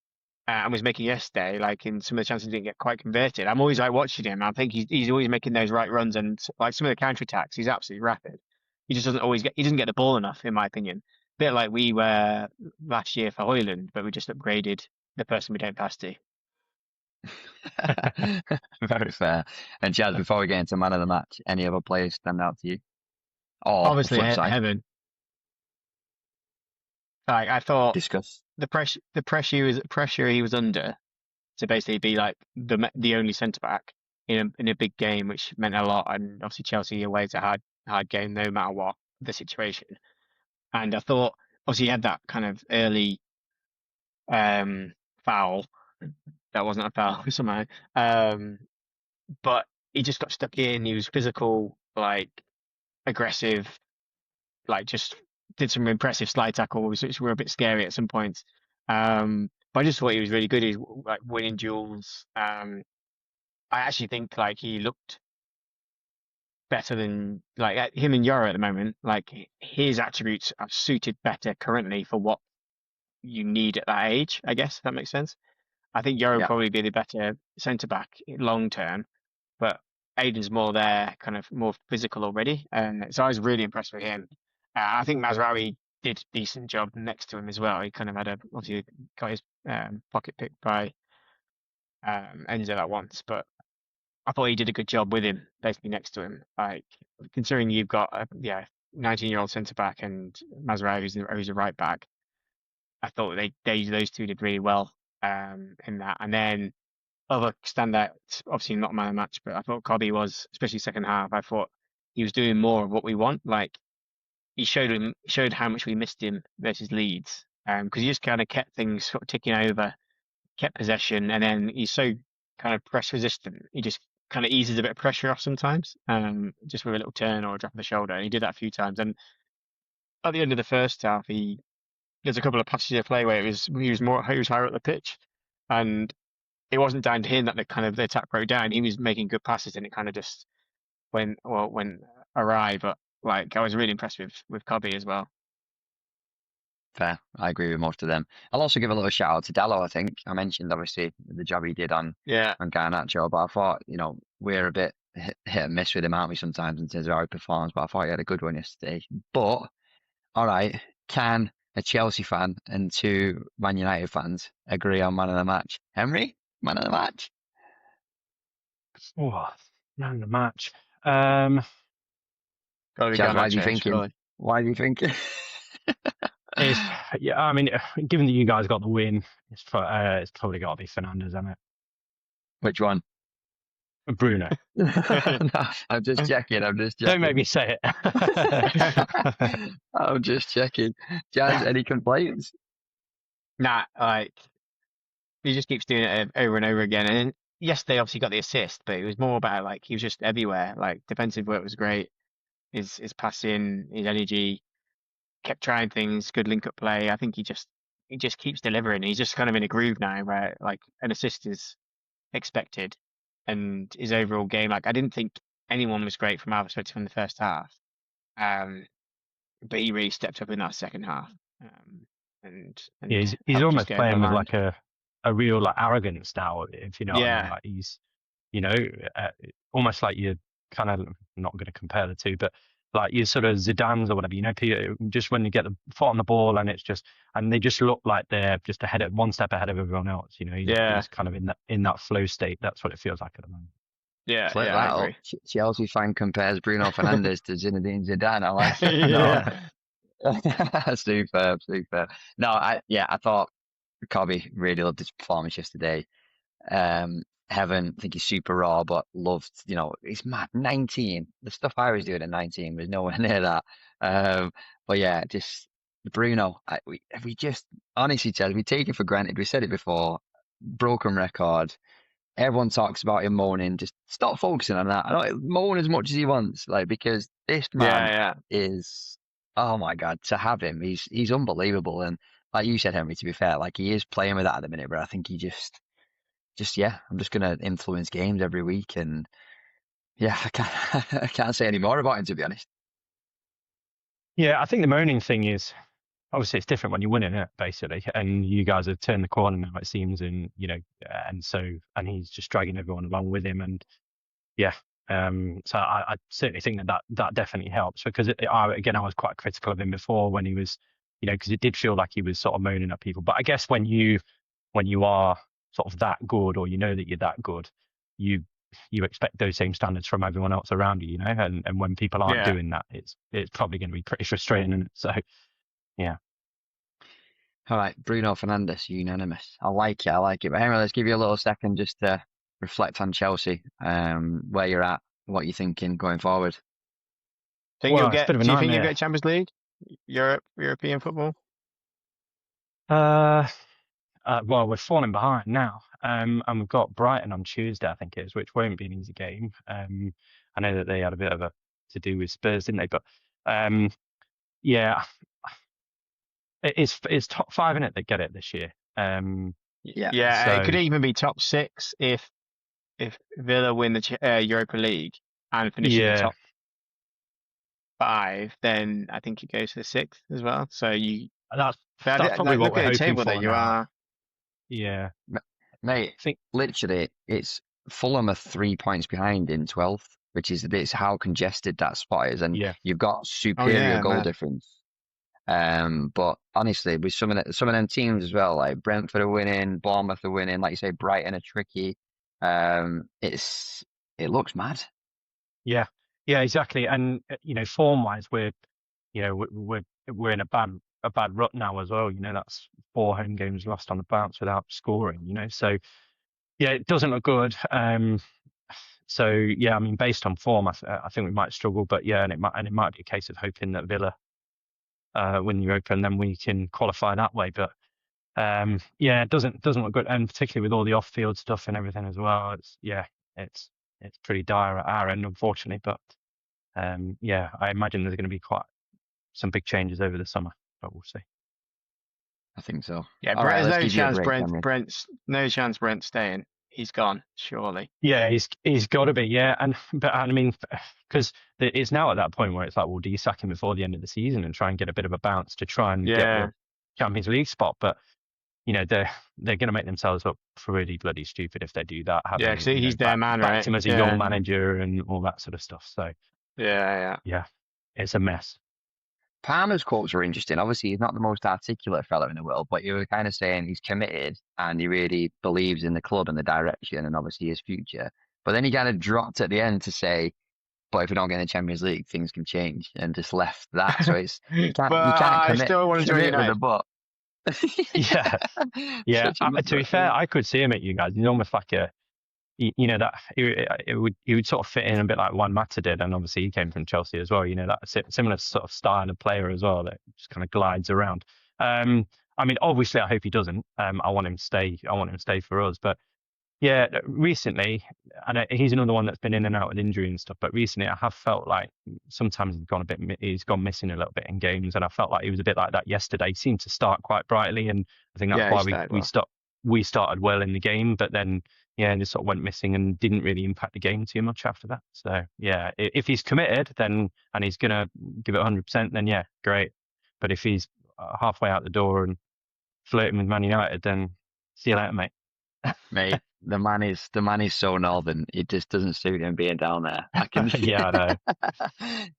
and was making yesterday, like in some of the chances he didn't get quite converted. I'm always like watching him. I think he's always making those right runs, and like some of the counter attacks, he's absolutely rapid. He just doesn't get the ball enough, in my opinion. Bit like we were last year for Hoyland, but we just upgraded the person we don't pass to. Very fair. And Chaz, before we get into man of the match, any other players stand out to you? Or Obviously, flip side? Heaven. Like I thought, Discuss. the pressure he was under to basically be like the only centre back in a big game, which meant a lot. And obviously Chelsea away is a hard game no matter what the situation. And I thought obviously he had that kind of early foul that wasn't a foul somehow, but he just got stuck in. He was physical, like aggressive, like just did some impressive slide tackles which were a bit scary at some points. But I just thought he was really good. He's like winning duels. I actually think like he looked better than like him and Yoro at the moment. Like his attributes are suited better currently for what you need at that age, I guess, if that makes sense. I think Yoro would Yeah. probably be the better centre back long term, but Aiden's more there, kind of more physical already. And so I was really impressed with him. I think Mazraoui did a decent job next to him as well. He kind of obviously got his pocket picked by Enzo at once, but I thought he did a good job with him, basically next to him. Like considering you've got a 19-year-old centre back and Mazraoui who's a right back, I thought those two did really well in that. And then other standouts, obviously not man of the match, but I thought Cobby was, especially second half. I thought he was doing more of what we want. Like he showed how much we missed him versus Leeds, because he just kind of kept things sort of ticking over, kept possession, and then he's so kind of press resistant. He just kind of eases a bit of pressure off sometimes, just with a little turn or a drop of the shoulder. And he did that a few times. And at the end of the first half, there's a couple of passages of play where he was higher up the pitch, and it wasn't down to him that the attack broke down. He was making good passes, and it kind of just went awry. But like I was really impressed with Cobby as well. Fair. I agree with most of them. I'll also give a little shout out to Dallo. I think I mentioned obviously the job he did on Garnacho, but I thought we're a bit hit and miss with him, aren't we, sometimes in terms of how he performs. But I thought he had a good one yesterday. But all right, can a Chelsea fan and two Man United fans agree on man of the match? Henry, man of the match. Oh, man of the match. Gotta be Chaz, why are Garnacho, you thinking? surely. Why are you thinking? Yeah, I mean, given that you guys got the win, it's probably got to be Fernandes, isn't it? Which one? Bruno. No, I'm just checking. Don't make me say it. I'm just checking. Chaz, any complaints? Nah, like he just keeps doing it over and over again. And yes, they obviously got the assist, but it was more about like he was just everywhere. Like defensive work was great. His passing, his energy, kept trying things, good link up play. I think he just keeps delivering. He's just kind of in a groove now where like an assist is expected, and his overall game, like I didn't think anyone was great from our perspective in the first half, but he really stepped up in that second half. And Yeah, he's helped us almost get playing over with the like a real like arrogant style, if you know what I mean. Yeah. Like he's, almost like you're kind of not going to compare the two, but like you're sort of Zidane's or whatever, just when you get the foot on the ball and and they just look like they're just one step ahead of everyone else. He's kind of in that flow state. That's what it feels like at the moment. Yeah, Flip yeah, that I up. agree. Chelsea fan compares Bruno Fernandes to Zinedine Zidane. I like it. Yeah. Superb. No, I thought Cobby really loved his performance yesterday. Heaven, I think he's super raw, but loved, he's mad. 19. The stuff I was doing at 19 was nowhere near that. But yeah, just Bruno, we just, honestly, Chad, we take it for granted. We said it before, broken record. Everyone talks about him moaning. Just stop focusing on that. I don't moan as much as he wants, because this man is, oh my God, to have him, he's unbelievable. And like you said, Henry, to be fair, like he is playing with that at the minute, but I think he just I'm just gonna influence games every week, and I can't say any more about him, to be honest. Yeah, I think the moaning thing is obviously it's different when you're winning it, basically, and you guys have turned the corner now, it seems, and and he's just dragging everyone along with him, and so I certainly think that definitely helps, because I was quite critical of him before when he was, because it did feel like he was sort of moaning at people. But I guess when you are sort of that good, or that you're that good, you expect those same standards from everyone else around you, and when people aren't doing that, it's probably going to be pretty frustrating. And so, yeah. All right, Bruno Fernandes, unanimous. I like it. But Henry, let's give you a little second just to reflect on Chelsea, where you're at, what you're thinking going forward. Do you think you'll get Champions League? European football? Well, we're falling behind now, and we've got Brighton on Tuesday, I think it is, which won't be an easy game. I know that they had a bit of a to do with Spurs, didn't they? But it's top 5 in it that get it this year. So, it could even be top 6 if Villa win the Europa League and finish in the top 5. Then I think it goes to the 6th as well. So that's probably what we're hoping for. That you are. Yeah, mate. Literally, it's Fulham are 3 points behind in 12th, which is how congested that spot is, and you've got superior goal difference. But honestly, with some of them teams as well, like Brentford are winning, Bournemouth are winning, like you say, Brighton are tricky. It looks mad. Yeah, exactly. And form wise, we're in a bad a bad rut now as well. That's 4 home games lost on the bounce without scoring. So yeah, it doesn't look good. So yeah, I mean, based on form, I think we might struggle. But yeah, and it might be a case of hoping that Villa win the Europa and then we can qualify that way. But yeah, it doesn't look good, and particularly with all the off-field stuff and everything as well. It's pretty dire at our end, unfortunately. But yeah, I imagine there's going to be quite some big changes over the summer, but we'll see. I think so. Yeah, All right, there's let's no give you a chance break, Henry. Brent's staying. He's gone, surely. Yeah, he's got to be. Yeah, but I mean, because it's now at that point where it's like, well, do you sack him before the end of the season and try and get a bit of a bounce to try and get the Champions League spot? But they're going to make themselves look pretty bloody stupid if they do that. Yeah, because he's their man, right? Backed him as a young manager and all that sort of stuff. So yeah, it's a mess. Palmer's quotes were interesting. Obviously, he's not the most articulate fella in the world, but you were kind of saying he's committed and he really believes in the club and the direction and obviously his future. But then he kind of dropped at the end to say, but if we don't get in the Champions League, things can change, and just left that. So it's you can't commit. I still want to join with a but. Yeah. To be fair, I could see him at you guys. He's almost like that he would sort of fit in a bit like Juan Mata did, and obviously he came from Chelsea as well. That similar sort of style of player as well that just kind of glides around. I mean, obviously, I hope he doesn't. I want him to stay. I want him to stay for us. But yeah, recently, and he's another one that's been in and out with injury and stuff. But recently, I have felt like sometimes he's gone missing a little bit in games, and I felt like he was a bit like that yesterday. He seemed to start quite brightly, and I think that's why we started well in the game, but then just sort of went missing and didn't really impact the game too much after that. So yeah, if he's committed and he's gonna give it 100%, then yeah, great. But if he's halfway out the door and flirting with Man United, then see you later, mate. Mate, the man is so northern. It just doesn't suit him being down there. I can yeah, I know.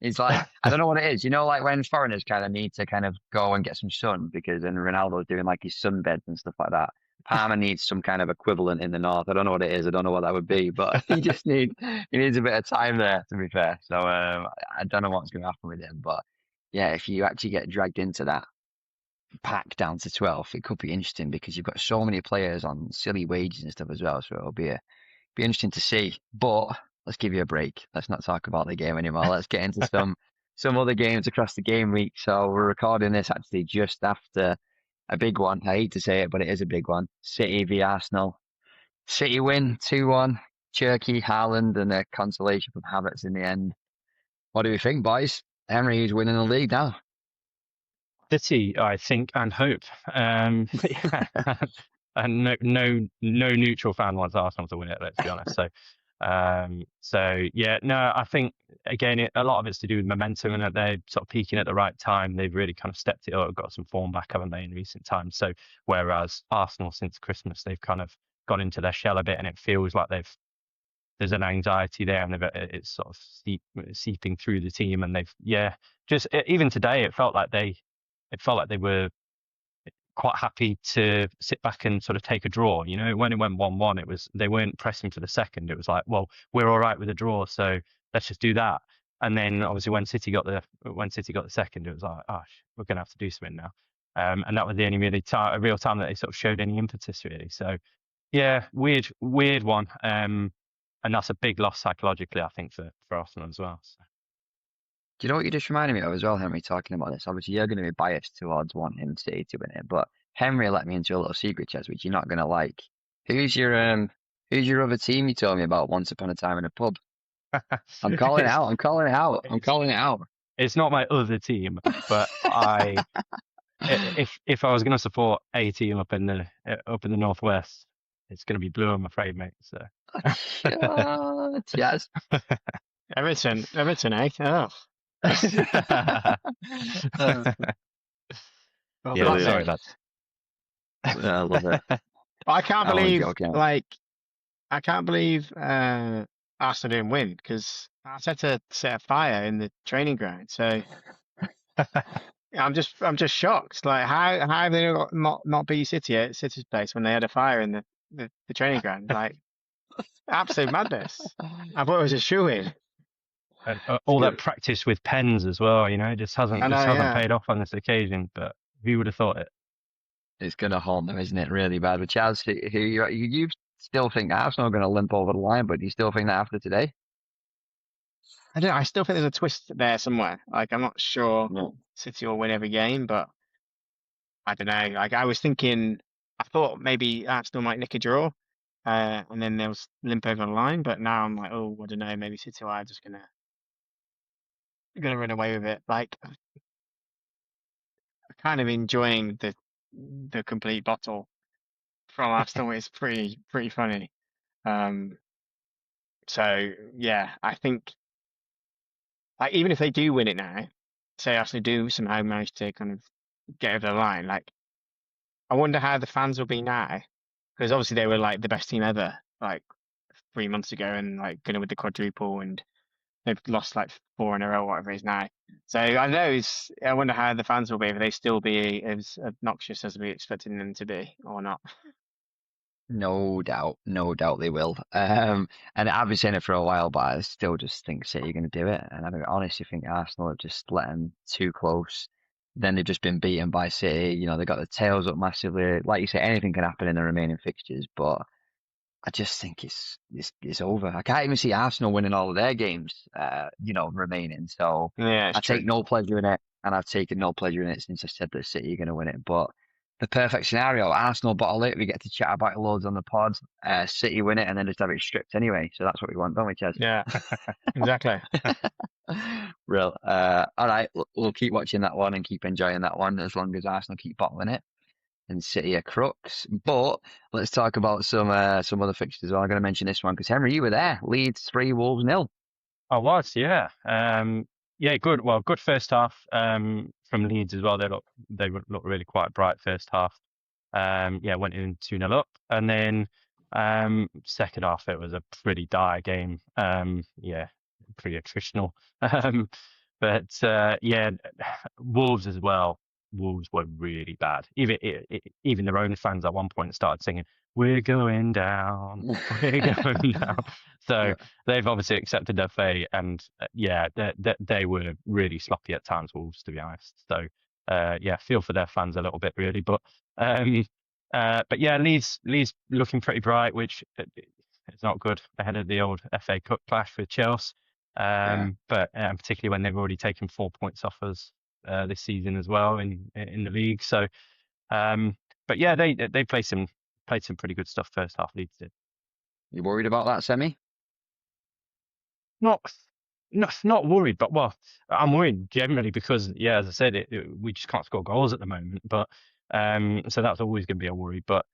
It's like, I don't know what it is. Like when foreigners kind of need to kind of go and get some sun because then Ronaldo's doing like his sunbeds and stuff like that. Palmer needs some kind of equivalent in the north. I don't know what it is. I don't know what that would be, but he needs a bit of time there, to be fair. So I don't know what's going to happen with him, but yeah, if you actually get dragged into that pack down to 12th, it could be interesting because you've got so many players on silly wages and stuff as well. So it'll be interesting to see. But let's give you a break. Let's not talk about the game anymore. Let's get into some other games across the game week. So we're recording this actually just after a big one. I hate to say it, but it is a big one. City v Arsenal. City win 2-1. Cherky, Haaland, and a consolation from Havertz in the end. What do we think, boys? Henry is winning the league now. City, I think, and hope. And no neutral fan wants Arsenal to win it. Let's be honest. So yeah, no, I think again, a lot of it's to do with momentum and that they're sort of peaking at the right time. They've really kind of stepped it up, got some form back, haven't they, in recent times? So whereas Arsenal since Christmas, they've kind of got into their shell a bit, and it feels like there's an anxiety there, and it's sort of seeping through the team, and even today it felt like they were quite happy to sit back and sort of take a draw. When it went 1-1, they weren't pressing for the second. It was like, well, we're all right with a draw, so let's just do that. And then obviously when City got the second, it was like, we're going to have to do something now. And that was the only real time that they sort of showed any impetus, really. So yeah, weird one. And that's a big loss psychologically, I think, for Arsenal as well. So. Do you know what you just reminded me of as well, Henry, talking about this? Obviously, you're going to be biased towards wanting City to win it, but Henry let me into a little secret, Chaz, which you're not going to like. Who's your other team you told me about once upon a time in a pub? I'm calling it out. I'm calling it out. It's not my other team, but if I was going to support a team up in the northwest, it's going to be blue, I'm afraid, mate. So. Yes. Everton, eh? Oh. Yeah, sorry, lads. I love it. I can't believe Arsenal didn't win because Arteta set a fire in the training ground. So I'm just shocked. Like how have they not beat City at City's place when they had a fire in the training ground? Like absolute madness. I thought it was a shoo-in. All that practice with pens as well, it just hasn't paid off on this occasion. But Who would have thought it? It's going to haunt them, isn't it? Really bad. But Chaz, who you still think Arsenal are going to limp over the line, but do you still think that after today? I don't know, I still think there's a twist there somewhere. Like, I'm not sure No. City will win every game, but I don't know. Like, I thought maybe Arsenal might nick a draw, and then they'll limp over the line. But now I'm like, oh, I don't know. Maybe City are just gonna run away with it. Like, kind of enjoying the complete bottle from Arsenal is pretty funny. Um, so yeah, I think like even if they do win it now, say Arsenal do somehow manage to kind of get over the line, like I wonder how the fans will be now, because obviously they were like the best team ever like 3 months ago, and like going to win the quadruple, and they've lost like 4 in a row, whatever it is now. So I know I wonder how the fans will be, if they still be as obnoxious as we expecting them to be or not. No doubt they will. And I've been saying it for a while, but I still just think City are going to do it. And I honestly think Arsenal have just let them too close. Then they've just been beaten by City. You know, they got their tails up massively. Like you say, anything can happen in the remaining fixtures, but I just think it's over. I can't even see Arsenal winning all of their games, remaining. So Yeah, it's I true. take no pleasure in it, and I've taken no pleasure in it since I said that City are going to win it. But the perfect scenario, Arsenal bottle it, we get to chat about it loads on the pod. City win it, and then just have it stripped anyway. So that's what we want, don't we, Chaz? Yeah, exactly. Real. All right, we'll keep watching that one and keep enjoying that one as long as Arsenal keep bottling it and City are crooks. But let's talk about some other fixtures. I'm going to mention this one because Henry, you were there. Leeds 3, Wolves 0. I was, yeah. Yeah, good. Well, good first half from Leeds as well. They looked really quite bright first half. Yeah, went in 2-0 up, and then second half it was a pretty dire game. Yeah, pretty attritional. But yeah, Wolves as well. Wolves were really bad. Even their own fans at one point started singing, "We're going down, we're going down." So Yeah. they've obviously accepted their fate, and yeah, they were really sloppy at times, Wolves, to be honest. So yeah, feel for their fans a little bit, really. But yeah, Leeds looking pretty bright, which is not good ahead of the old FA Cup clash with Chelsea. Yeah. But particularly when they've already taken 4 points off us this season as well in the league. So, but yeah, they played some pretty good stuff first half. Leeds did. You worried about that semi? Not not worried, but well, I'm worried generally because yeah, as I said, we just can't score goals at the moment. But so that's always going to be a worry. But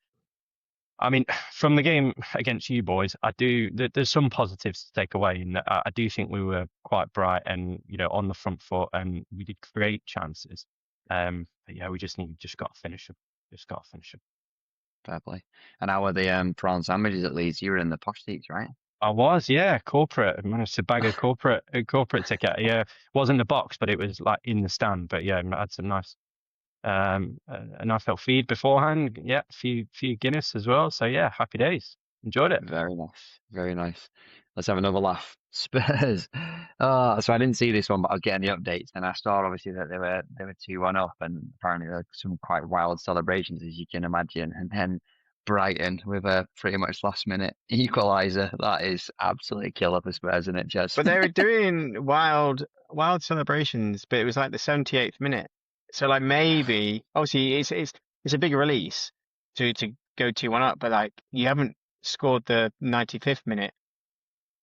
I mean, from the game against you boys, there's some positives to take away. And I do think we were quite bright and, on the front foot, and we did create chances. But yeah, we just got to finish them. Just got to finish them. Fair play. And how were the prawn sandwiches at Leeds? You were in the posh seats, right? I was, yeah, corporate. I managed to bag a corporate ticket. Yeah, wasn't the box, but it was like in the stand. But yeah, I had some nice a nice little feed beforehand. Yeah, a few Guinness as well. So yeah, happy days. Enjoyed it. Very nice. Very nice. Let's have another laugh. Spurs. Oh, so I didn't see this one, but I was getting the updates, and I saw obviously that they were 2-1 up, and apparently there were some quite wild celebrations, as you can imagine. And then Brighton with a pretty much last minute equaliser. That is absolutely killer for Spurs, isn't it, Jez? But they were doing wild celebrations, but it was like the 78th minute. So like maybe obviously it's a big release to go 2-1 up, but like you haven't scored the 95th minute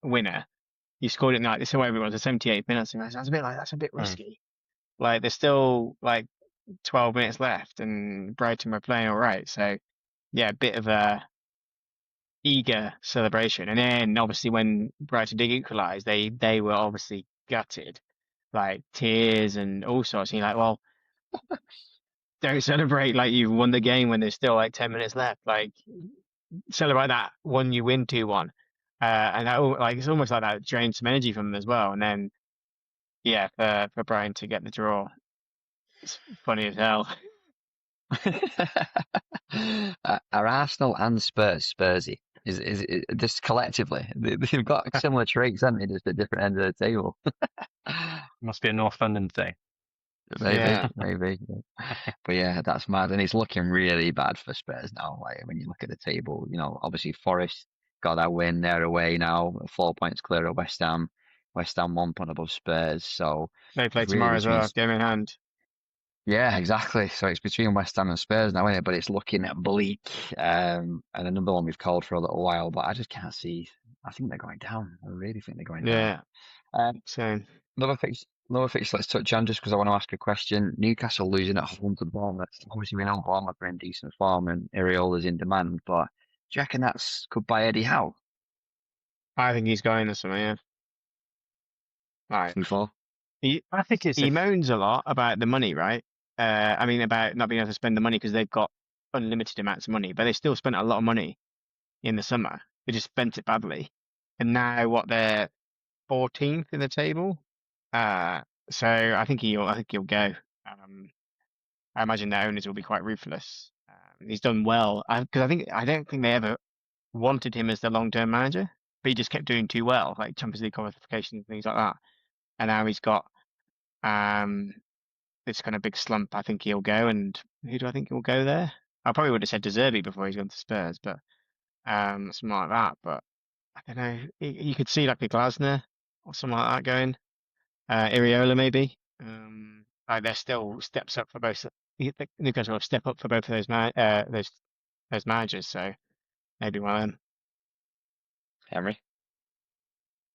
winner. You scored it like this is where it was the 78th minute. So that's a bit risky. Like there's still like 12 minutes left, and Brighton were playing all right. So yeah, a bit of a eager celebration. And then obviously when Brighton did equalise, they were obviously gutted, like tears and all sorts. And you're like, well, don't celebrate like you won the game when there's still like 10 minutes left. Like celebrate that when you win 2-1. And that like it's almost like that drained some energy from them as well. And then yeah, for Brian to get the draw, it's funny as hell. Are Arsenal and Spursy? Is just collectively they've got similar traits, haven't they? Just at different ends of the table. Must be a North London thing. Yeah. maybe. But yeah, that's mad, and it's looking really bad for Spurs now. Like when you look at the table, obviously Forest got that win. They're away now, 4 points clear of West Ham. West Ham 1 point above Spurs, so They play it's really tomorrow as between. well, game in hand. Yeah, exactly. So it's between West Ham and Spurs now, isn't it? But it's looking bleak. And another one we've called for a little while, but I just can't see. I think they're going down. I really think they're going down. Yeah. Um, Same. Another fix. Let's touch on just because I want to ask a question. Newcastle losing at home to Bournemouth. Obviously, we know Bournemouth are in decent form and Iriola's in demand, but do you reckon that's could buy Eddie Howe? I think he's going this summer, yeah. Right. Before? I think it's He moans a lot about the money, right? I mean, about not being able to spend the money because they've got unlimited amounts of money, but they still spent a lot of money in the summer. They just spent it badly. And now they're 14th in the table. So I think he'll go. I imagine their owners will be quite ruthless. He's done well because I don't think they ever wanted him as the long-term manager, but he just kept doing too well, like Champions League qualifications and things like that. And now he's got um this kind of big slump. I think he'll go. And who do I think he'll go there? I probably would have said De Zerbi before he's gone to Spurs, but something like that. But I don't know. You could see like a Glasner or something like that going. Iriola maybe. Like they're still steps up for both. Newcastle will step up for both of those managers. So maybe one of them. Henry?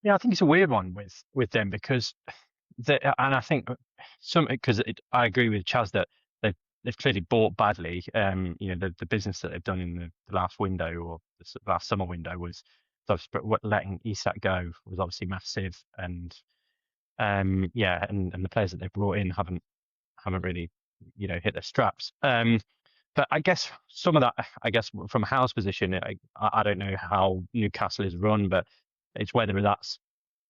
Yeah, I think it's a weird one with them because and I think because I agree with Chaz that they've clearly bought badly. The business that they've done in the last window or the last summer window was letting Isak go was obviously massive, and and the players that they've brought in haven't really hit their straps. But I guess some of that, from Howe's position, I don't know how Newcastle is run, but it's whether that's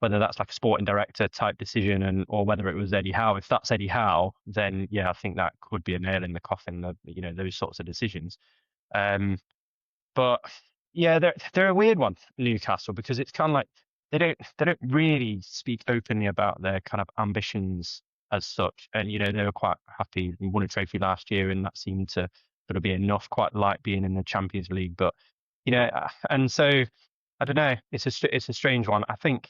like a sporting director type decision or whether it was Eddie Howe. If that's Eddie Howe, then yeah, I think that could be a nail in the coffin of those sorts of decisions. But yeah, they're a weird one, Newcastle, because it's kind of like they don't really speak openly about their kind of ambitions as such. And they were quite happy and won a trophy last year, and that seemed to sort of be enough. Quite like being in the Champions League, but and so I don't know. It's a strange one. I think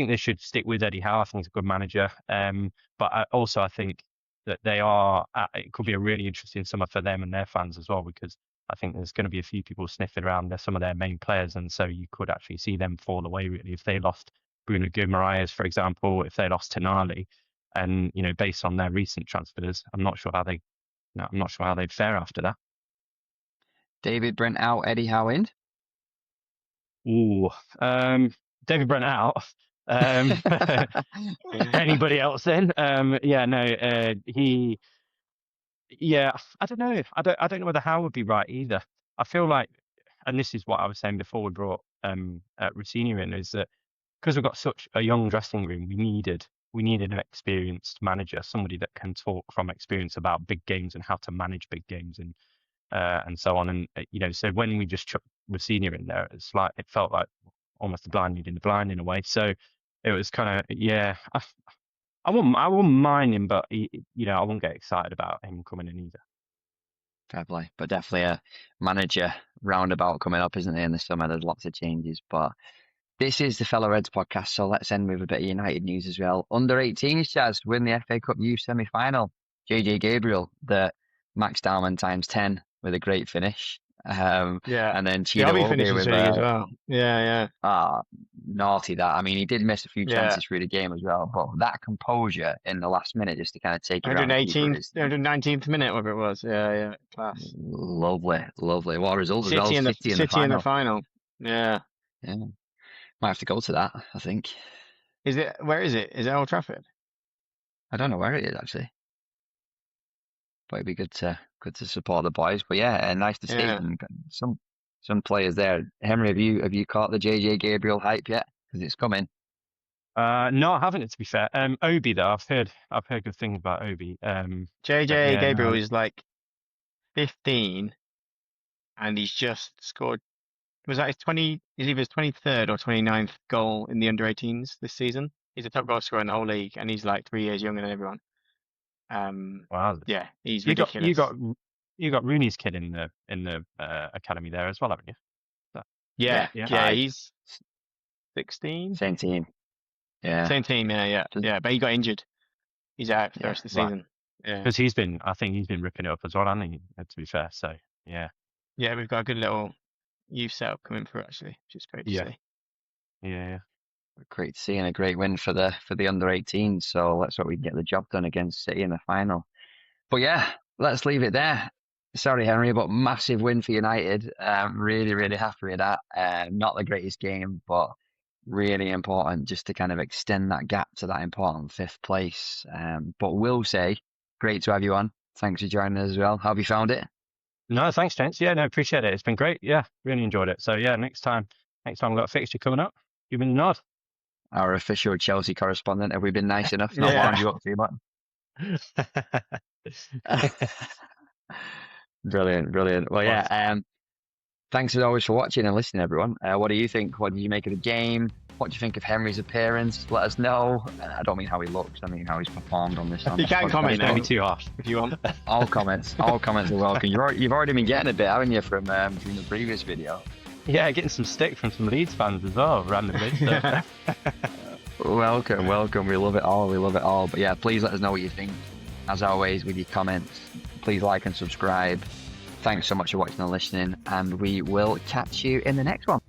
they should stick with Eddie Howe. I think he's a good manager. But I think that it could be a really interesting summer for them and their fans as well, because I think there's going to be a few people sniffing around. They're some of their main players, and so you could actually see them fall away really if they lost Bruno Guimaraes, for example, if they lost Tonali, and based on their recent transfers, I'm not sure how they'd fare after that. David Brent out, Eddie Howe in? Ooh, David Brent out. Anybody else then? I don't know. I don't know whether Howe would be right either. I feel like, and this is what I was saying before we brought Rossini in, is that because we've got such a young dressing room, we needed an experienced manager, somebody that can talk from experience about big games and how to manage big games and so on. And so when we just chucked Rossini in there, it felt like almost the blind leading the blind in a way. So it was kind of I wouldn't mind him, but I wouldn't get excited about him coming in either. Fair play, but definitely a manager roundabout coming up, isn't there, in the summer? There's lots of changes, but this is the Fellow Reds podcast, so let's end with a bit of United news as well. Under 18s, Chaz, win the FA Cup Youth semi-final. JJ Gabriel, the Max Dalman times 10 with a great finish. And then Cheetah Diaby finishes with as well. Yeah. Naughty that. I mean, he did miss a few chances through the game as well, but that composure in the last minute just to kind of take it around. 119th minute, whatever it was. Yeah, class. Lovely. What a result as well. City in the final. Yeah. Might have to go to that, I think. Where is it? Is it Old Trafford? I don't know where it is actually. But it'd be good to support the boys. But yeah, nice to see some players there. Henry, have you caught the JJ Gabriel hype yet? Because it's coming. No, I haven't. To be fair, Obi though, I've heard good things about Obi. JJ Gabriel is like 15, and he's just scored. Was that his 20? Is either his 23rd or 29th goal in the under 18s this season? He's a top goal scorer in the whole league, and he's like 3 years younger than everyone. Wow. Yeah, he's You got ridiculous. you got Rooney's kid in the academy there as well, haven't you? So, Yeah, yeah. yeah, Aye. he's 16. Same team. Yeah. Same team, yeah. But he got injured. He's out for the Yeah, rest of the right. season. Yeah. Because I think he's been ripping it up as well, hasn't he? To be fair, so yeah. Yeah, we've got a good little youth setup coming through actually, which is great to Yeah. see. Yeah. great to see, and a great win for the under 18s. So let's hope we can get the job done against City in the final. But yeah, let's leave it there. Sorry, Henry, but massive win for United. Really, really happy with that. Not the greatest game, but really important just to kind of extend that gap to that important 5th place. But we'll say, great to have you on. Thanks for joining us as well. How have you found it? No, thanks, gents. Yeah, no, appreciate it. It's been great. Yeah, really enjoyed it. So yeah, next time we've got a fixture coming up, give me the nod. Our official Chelsea correspondent, have we been nice enough? Not Yeah. wound you up too much? Brilliant. Well, yeah. Thanks as always for watching and listening, everyone. What do you think? What did you make of the game? What do you think of Henry's appearance? Let us know. I don't mean how he looks. I mean how he's performed on this. You can comment Don't now be too harsh. if you want. All comments are welcome. You've already been getting a bit, haven't you, from the previous video? Yeah, getting some stick from some Leeds fans as well, randomly. So. Welcome. We love it all. But yeah, please let us know what you think. As always, with your comments, please like and subscribe. Thanks so much for watching and listening, and we will catch you in the next one.